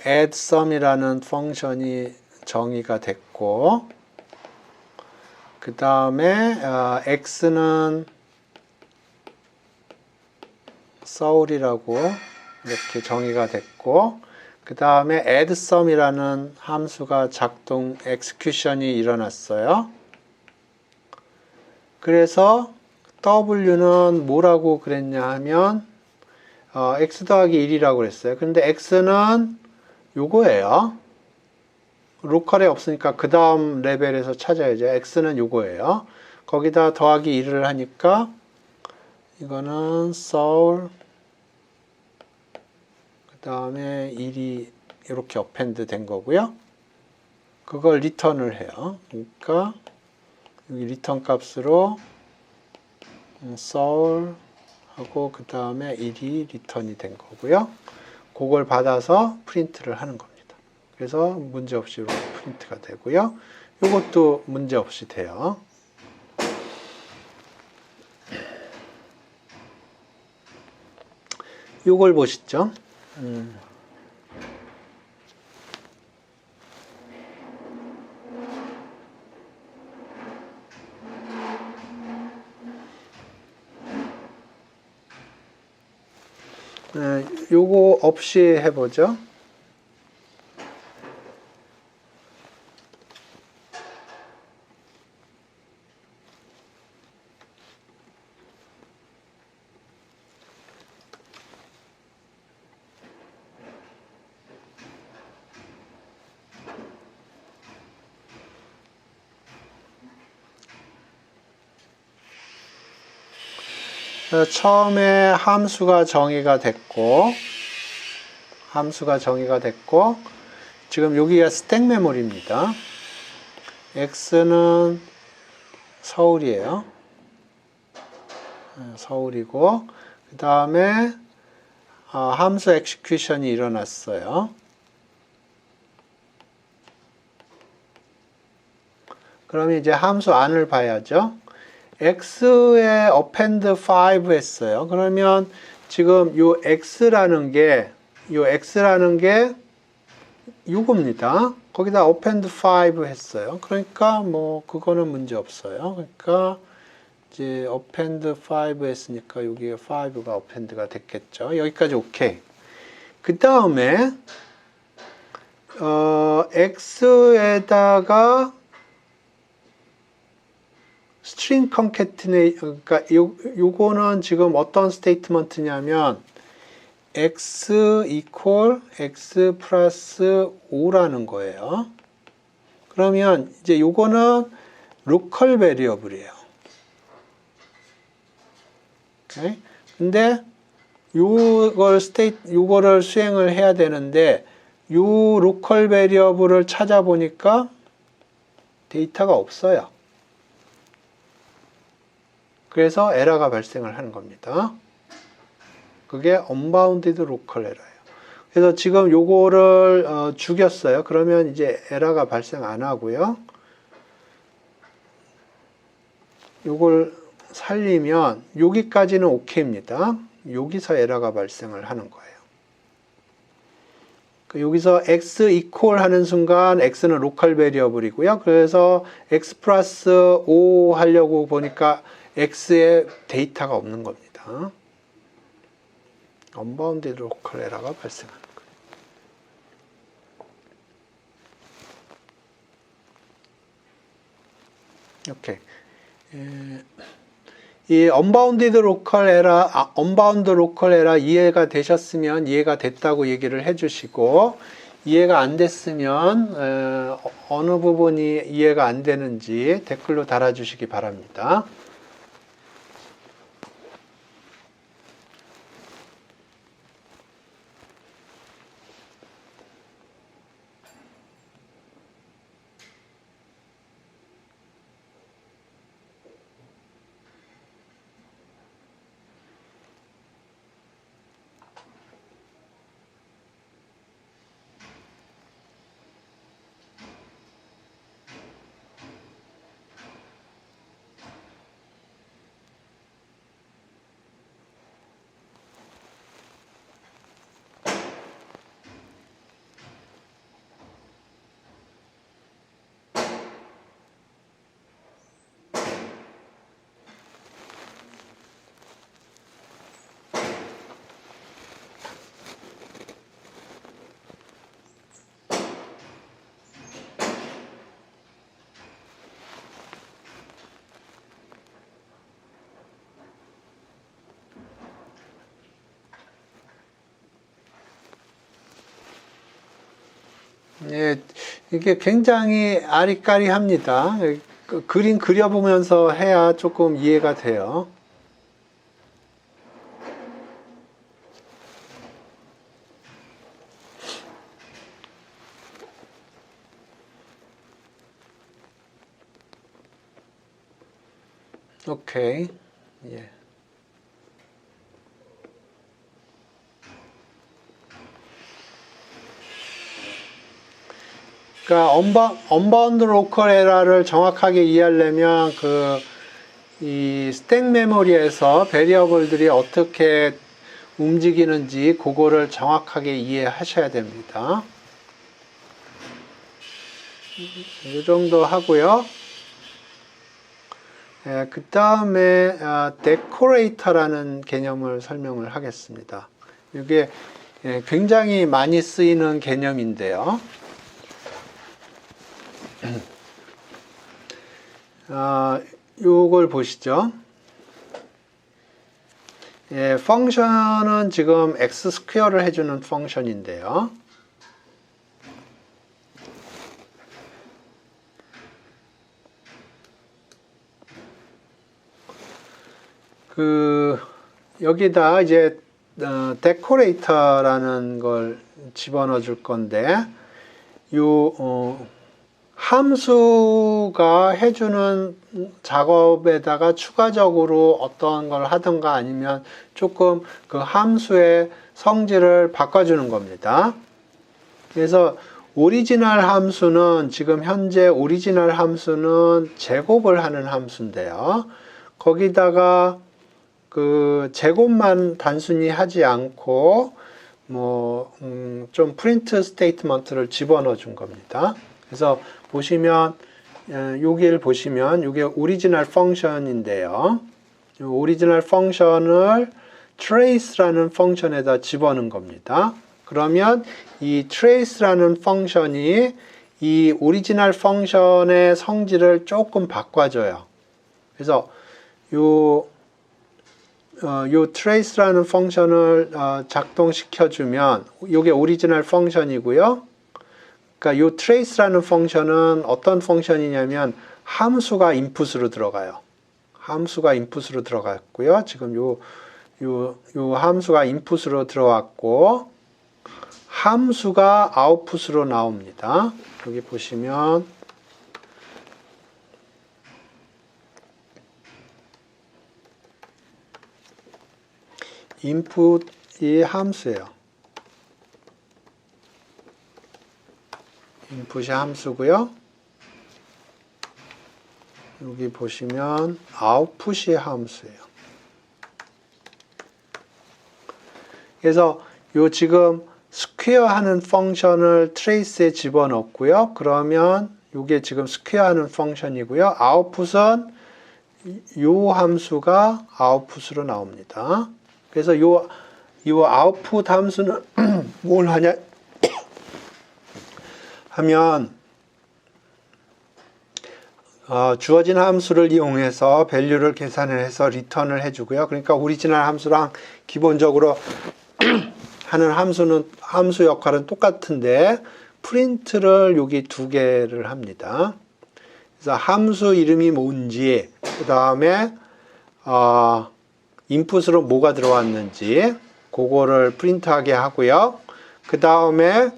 add sum이라는 펑션이 정의가 됐고 그 다음에 x는 soul이라고 이렇게 정의가 됐고 그 다음에 add sum이라는 함수가 작동 execution이 일어났어요. 그래서 w는 뭐라고 그랬냐 하면 x 더하기 1이라고 그랬어요. 근데 x는 요거예요. 로컬에 없으니까 그 다음 레벨에서 찾아야죠. x는 요거예요. 거기다 더하기 1을 하니까 이거는 soul 그 다음에 1이 이렇게 어펜드 된 거고요. 그걸 리턴을 해요. 그러니까 여기 리턴 값으로 서울 하고 그 다음에 1이 리턴이 된 거고요. 그걸 받아서 프린트를 하는 겁니다. 그래서 문제 없이 이렇게 프린트가 되고요. 이것도 문제 없이 돼요. 이걸 보시죠. 요거 없이 해보죠. 처음에 함수가 정의가 됐고 지금 여기가 스택 메모리입니다. X는 서울이에요. 서울이고 그 다음에 함수 엑시큐션이 일어났어요. 그러면 이제 함수 안을 봐야죠. X에 append 5 했어요. 그러면 지금 요 X라는 게 요겁니다. 거기다 append 5 했어요. 그러니까 뭐 그거는 문제 없어요. 그러니까 이제 append 5 했으니까 여기에 5가 append가 됐겠죠. 여기까지 오케이. 그 다음에 X에다가 string concatenate, 그러니까 요거는 지금 어떤 스테이트먼트냐면 x equal x 플러스 5라는 거예요. 그러면 이제 요거는 local variable이에요. 오케이? 근데 요거를 수행을 해야 되는데 요 local variable을 찾아보니까 데이터가 없어요. 그래서 에러가 발생을 하는 겁니다. 그게 unbounded local error예요. 그래서 지금 요거를 죽였어요. 그러면 이제 에러가 발생 안 하고요. 요걸 살리면 여기까지는 오케이입니다. 여기서 에러가 발생을 하는 거예요. 여기서 x equal 하는 순간 x는 local variable이고요. 그래서 x 플러스 5 하려고 보니까 x에 데이터가 없는 겁니다. unbounded local error가 발생하는 거예요. 오케이. 이 unbounded local error 이해가 되셨으면 이해가 됐다고 얘기를 해주시고, 이해가 안 됐으면 어느 부분이 이해가 안 되는지 댓글로 달아주시기 바랍니다. 예, 이게 굉장히 아리까리합니다. 그림 그려보면서 해야 조금 이해가 돼요. 오케이. 예. 그러니까 언바운드 로컬 에러를 정확하게 이해하려면 이 스택 메모리에서 베리어블들이 어떻게 움직이는지 그거를 정확하게 이해하셔야 됩니다. 이 정도 하고요. 그 다음에 데코레이터라는 개념을 설명을 하겠습니다. 이게 굉장히 많이 쓰이는 개념인데요. 요걸 보시죠. 펑션은 지금 x 스퀘어를 해주는 펑션인데요. 여기다 이제 데코레이터라는 걸 집어넣어 줄 건데, 함수가 해주는 작업에다가 추가적으로 어떤 걸 하든가 아니면 조금 그 함수의 성질을 바꿔주는 겁니다. 그래서 오리지널 함수는 지금 현재 오리지널 함수는 제곱을 하는 함수인데요. 거기다가 그 제곱만 단순히 하지 않고 좀 프린트 스테이트먼트를 집어넣어 준 겁니다. 그래서 보시면 여기를 보시면 이게 오리지널 펑션인데요. 이 오리지널 펑션을 trace라는 펑션에다 집어넣은 겁니다. 그러면 이 trace라는 펑션이 이 오리지널 펑션의 성질을 조금 바꿔줘요. 그래서 요 trace라는 펑션을 작동시켜주면 이게 오리지널 펑션이고요. 그러니까 요 trace라는 펑션은 어떤 펑션이냐면 함수가 인풋으로 들어가요. 함수가 인풋으로 들어갔고요. 지금 요 함수가 인풋으로 들어왔고 함수가 아웃풋으로 나옵니다. 여기 보시면 인풋이 함수예요. 인풋이 함수고요. 여기 보시면 아웃풋이 함수예요. 그래서 요 지금 스퀘어 하는 펑션을 트레이스에 집어넣고요. 그러면 이게 지금 스퀘어 하는 펑션이고요. 아웃풋은 요 함수가 아웃풋으로 나옵니다. 그래서 요 아웃풋 함수는 뭘 하냐 하면 주어진 함수를 이용해서 밸류를 계산을 해서 리턴을 해주고요. 그러니까 오리지널 함수랑 기본적으로 하는 함수 역할은 똑같은데 프린트를 여기 두 개를 합니다. 그래서 함수 이름이 뭔지, 그 다음에 인풋으로 뭐가 들어왔는지 그거를 프린트하게 하고요. 그 다음에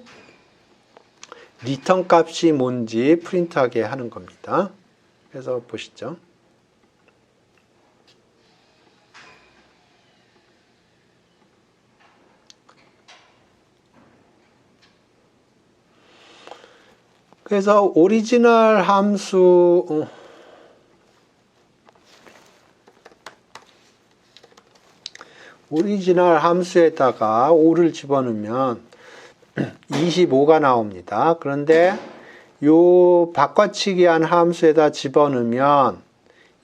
리턴 값이 뭔지 프린트하게 하는 겁니다. 그래서 보시죠. 그래서 오리지널 함수에다가 5를 집어넣으면 25가 나옵니다. 그런데 요 바꿔치기 한 함수에다 집어넣으면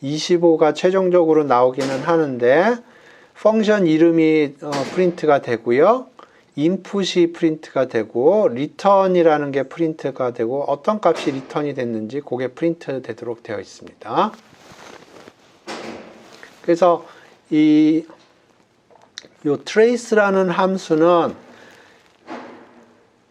25가 최종적으로 나오기는 하는데 펑션 이름이 프린트가 되고요. 인풋이 프린트가 되고 리턴이라는 게 프린트가 되고 어떤 값이 리턴이 됐는지 그게 프린트 되도록 되어 있습니다. 그래서 요 trace라는 함수는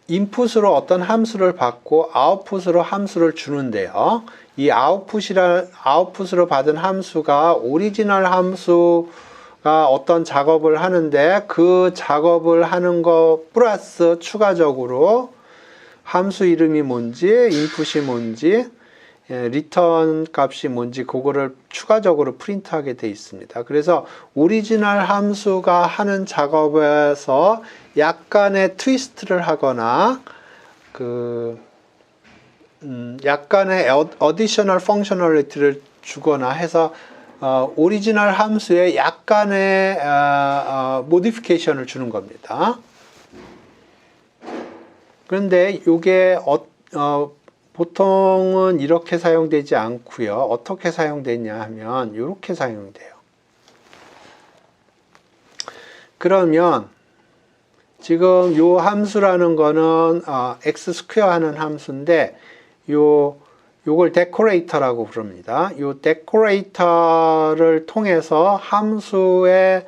인풋으로 어떤 함수를 받고 아웃풋으로 함수를 주는데요. 이 아웃풋으로 받은 함수가 오리지널 함수가 어떤 작업을 하는데 그 작업을 하는 거 플러스 추가적으로 함수 이름이 뭔지, 인풋이 뭔지, 리턴 값이 뭔지 그거를 추가적으로 프린트하게 돼 있습니다. 그래서 오리지널 함수가 하는 작업에서 약간의 트위스트를 하거나 약간의 어디셔널 펑셔널리티를 주거나 해서 오리지널 함수에 약간의 모디피케이션을 주는 겁니다. 그런데 이게 보통은 이렇게 사용되지 않고요. 어떻게 사용되냐 하면 이렇게 사용돼요. 그러면 지금 요 함수라는 거는 x 스퀘어 하는 함수인데 요걸 데코레이터라고 부릅니다. 요 데코레이터를 통해서 함수의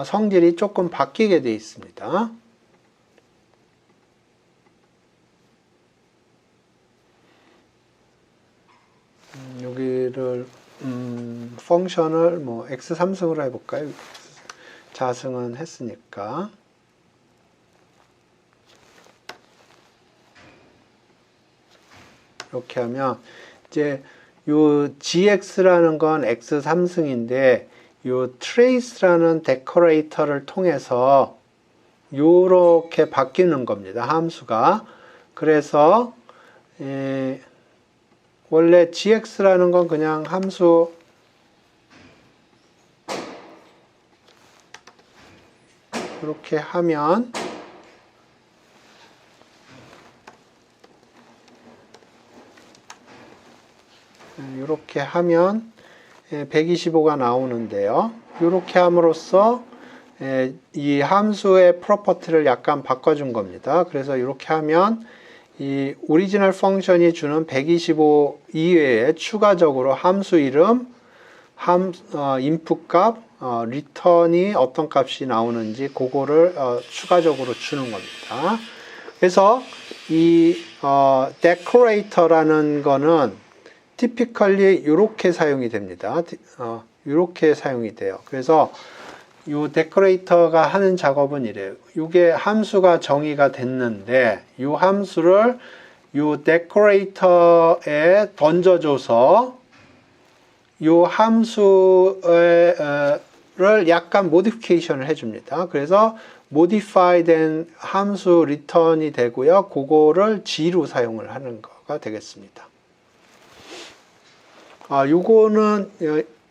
성질이 조금 바뀌게 되어 있습니다. 여기를 펑션을 뭐 x3승으로 해볼까요? 자승은 했으니까. 이렇게 하면 이제 요 gx라는 건 x3승인데 요 trace라는 데코레이터를 통해서 요렇게 바뀌는 겁니다. 함수가. 그래서 원래 gx라는 건 그냥 함수 이렇게 하면 이렇게 하면 125가 나오는데요. 이렇게 함으로써 이 함수의 프로퍼티를 약간 바꿔준 겁니다. 그래서 이렇게 하면 이 오리지널 펑션이 주는 125 이외에 추가적으로 함수 이름, 인풋 값, 리턴이 어떤 값이 나오는지 그거를 추가적으로 주는 겁니다. 그래서 이 decorator라는 거는 typically 이렇게 사용이 됩니다. 이렇게 사용이 돼요. 그래서 이 데코레이터가 하는 작업은 이래요. 이게 함수가 정의가 됐는데 이 함수를 이 데코레이터에 던져줘서 이 함수를 약간 모디피케이션을 해줍니다. 그래서 modify 된 함수 리턴이 되고요. 그거를 G로 사용을 하는 거가 되겠습니다. 요거는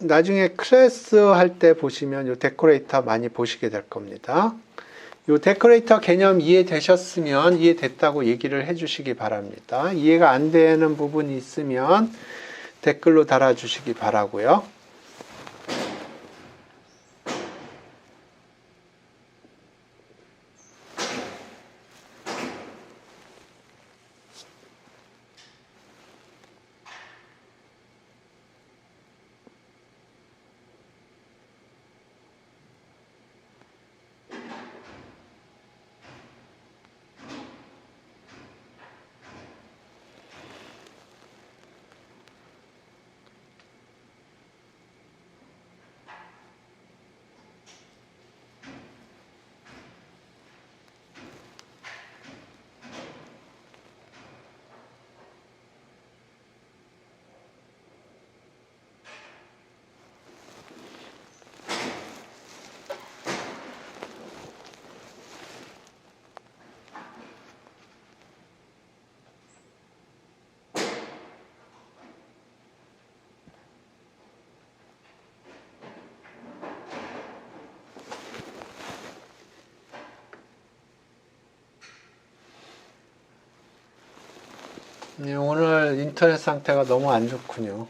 나중에 클래스 할 때 보시면 요 데코레이터 많이 보시게 될 겁니다. 요 데코레이터 개념 이해되셨으면 이해됐다고 얘기를 해주시기 바랍니다. 이해가 안 되는 부분이 있으면 댓글로 달아주시기 바라고요. 네, 오늘 인터넷 상태가 너무 안 좋군요.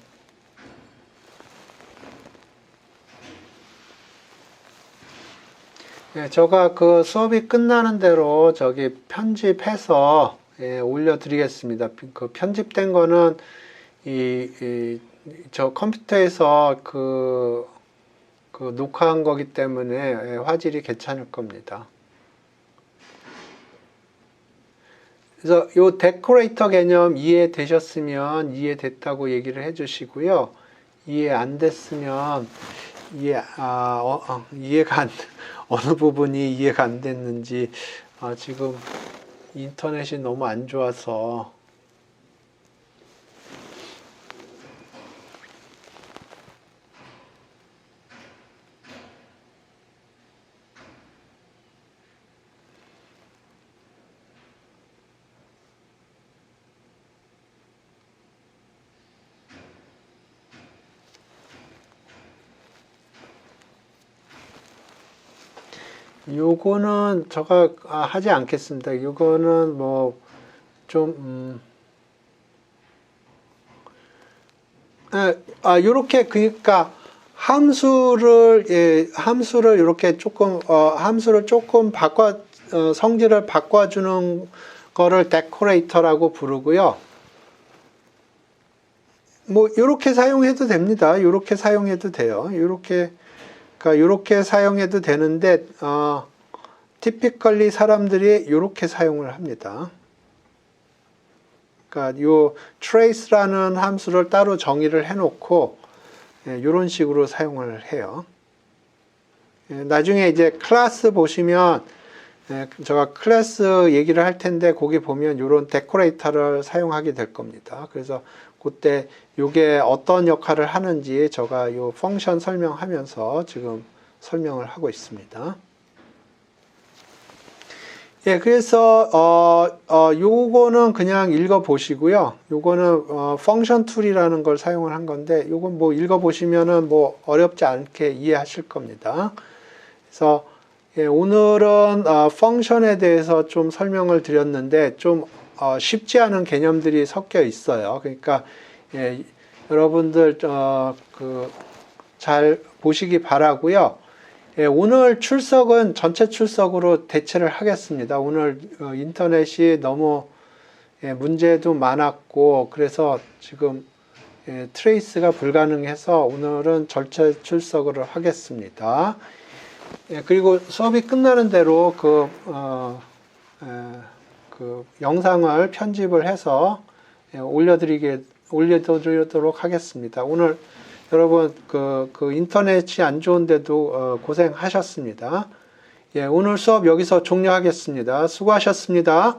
네, 제가 그 수업이 끝나는 대로 저기 편집해서 올려드리겠습니다. 그 편집된 거는 저 컴퓨터에서 그 녹화한 거기 때문에 화질이 괜찮을 겁니다. 그래서 요 데코레이터 개념 이해되셨으면 이해됐다고 얘기를 해주시고요. 이해 안 됐으면 이해가 어느 부분이 이해가 안 됐는지 지금 인터넷이 너무 안 좋아서 요거는 제가 하지 않겠습니다. 요거는 뭐 좀 요렇게 그러니까 함수를 이렇게 조금 함수를 조금 바꿔 성질을 바꿔주는 거를 데코레이터라고 부르고요. 뭐 요렇게 사용해도 됩니다. 요렇게 사용해도 돼요. 요렇게 사용해도 되는데 typically 사람들이 요렇게 사용을 합니다. 그러니까 요 trace라는 함수를 따로 정의를 해놓고 이런 식으로 사용을 해요. 나중에 이제 클래스 보시면 제가 클래스 얘기를 할 텐데 거기 보면 이런 데코레이터를 사용하게 될 겁니다. 그래서 그때 이게 어떤 역할을 하는지 제가 요 펑션 설명하면서 지금 설명을 하고 있습니다. 예, 그래서 요거는 그냥 읽어 보시고요. 요거는 펑션 툴이라는 걸 사용을 한 건데 요건 뭐 읽어 보시면은 뭐 어렵지 않게 이해하실 겁니다. 그래서 예, 오늘은 펑션에 대해서 좀 설명을 드렸는데 좀 쉽지 않은 개념들이 섞여 있어요. 그러니까 예, 여러분들 잘 보시기 바라고요. 예, 오늘 출석은 전체 출석으로 대체를 하겠습니다. 오늘 인터넷이 너무 문제도 많았고 그래서 지금 트레이스가 불가능해서 오늘은 전체 출석으로 하겠습니다. 예, 그리고 수업이 끝나는 대로 그 영상을 편집을 해서 올려드리도록 하겠습니다. 오늘 여러분 그 인터넷이 안 좋은데도 고생하셨습니다. 예, 오늘 수업 여기서 종료하겠습니다. 수고하셨습니다.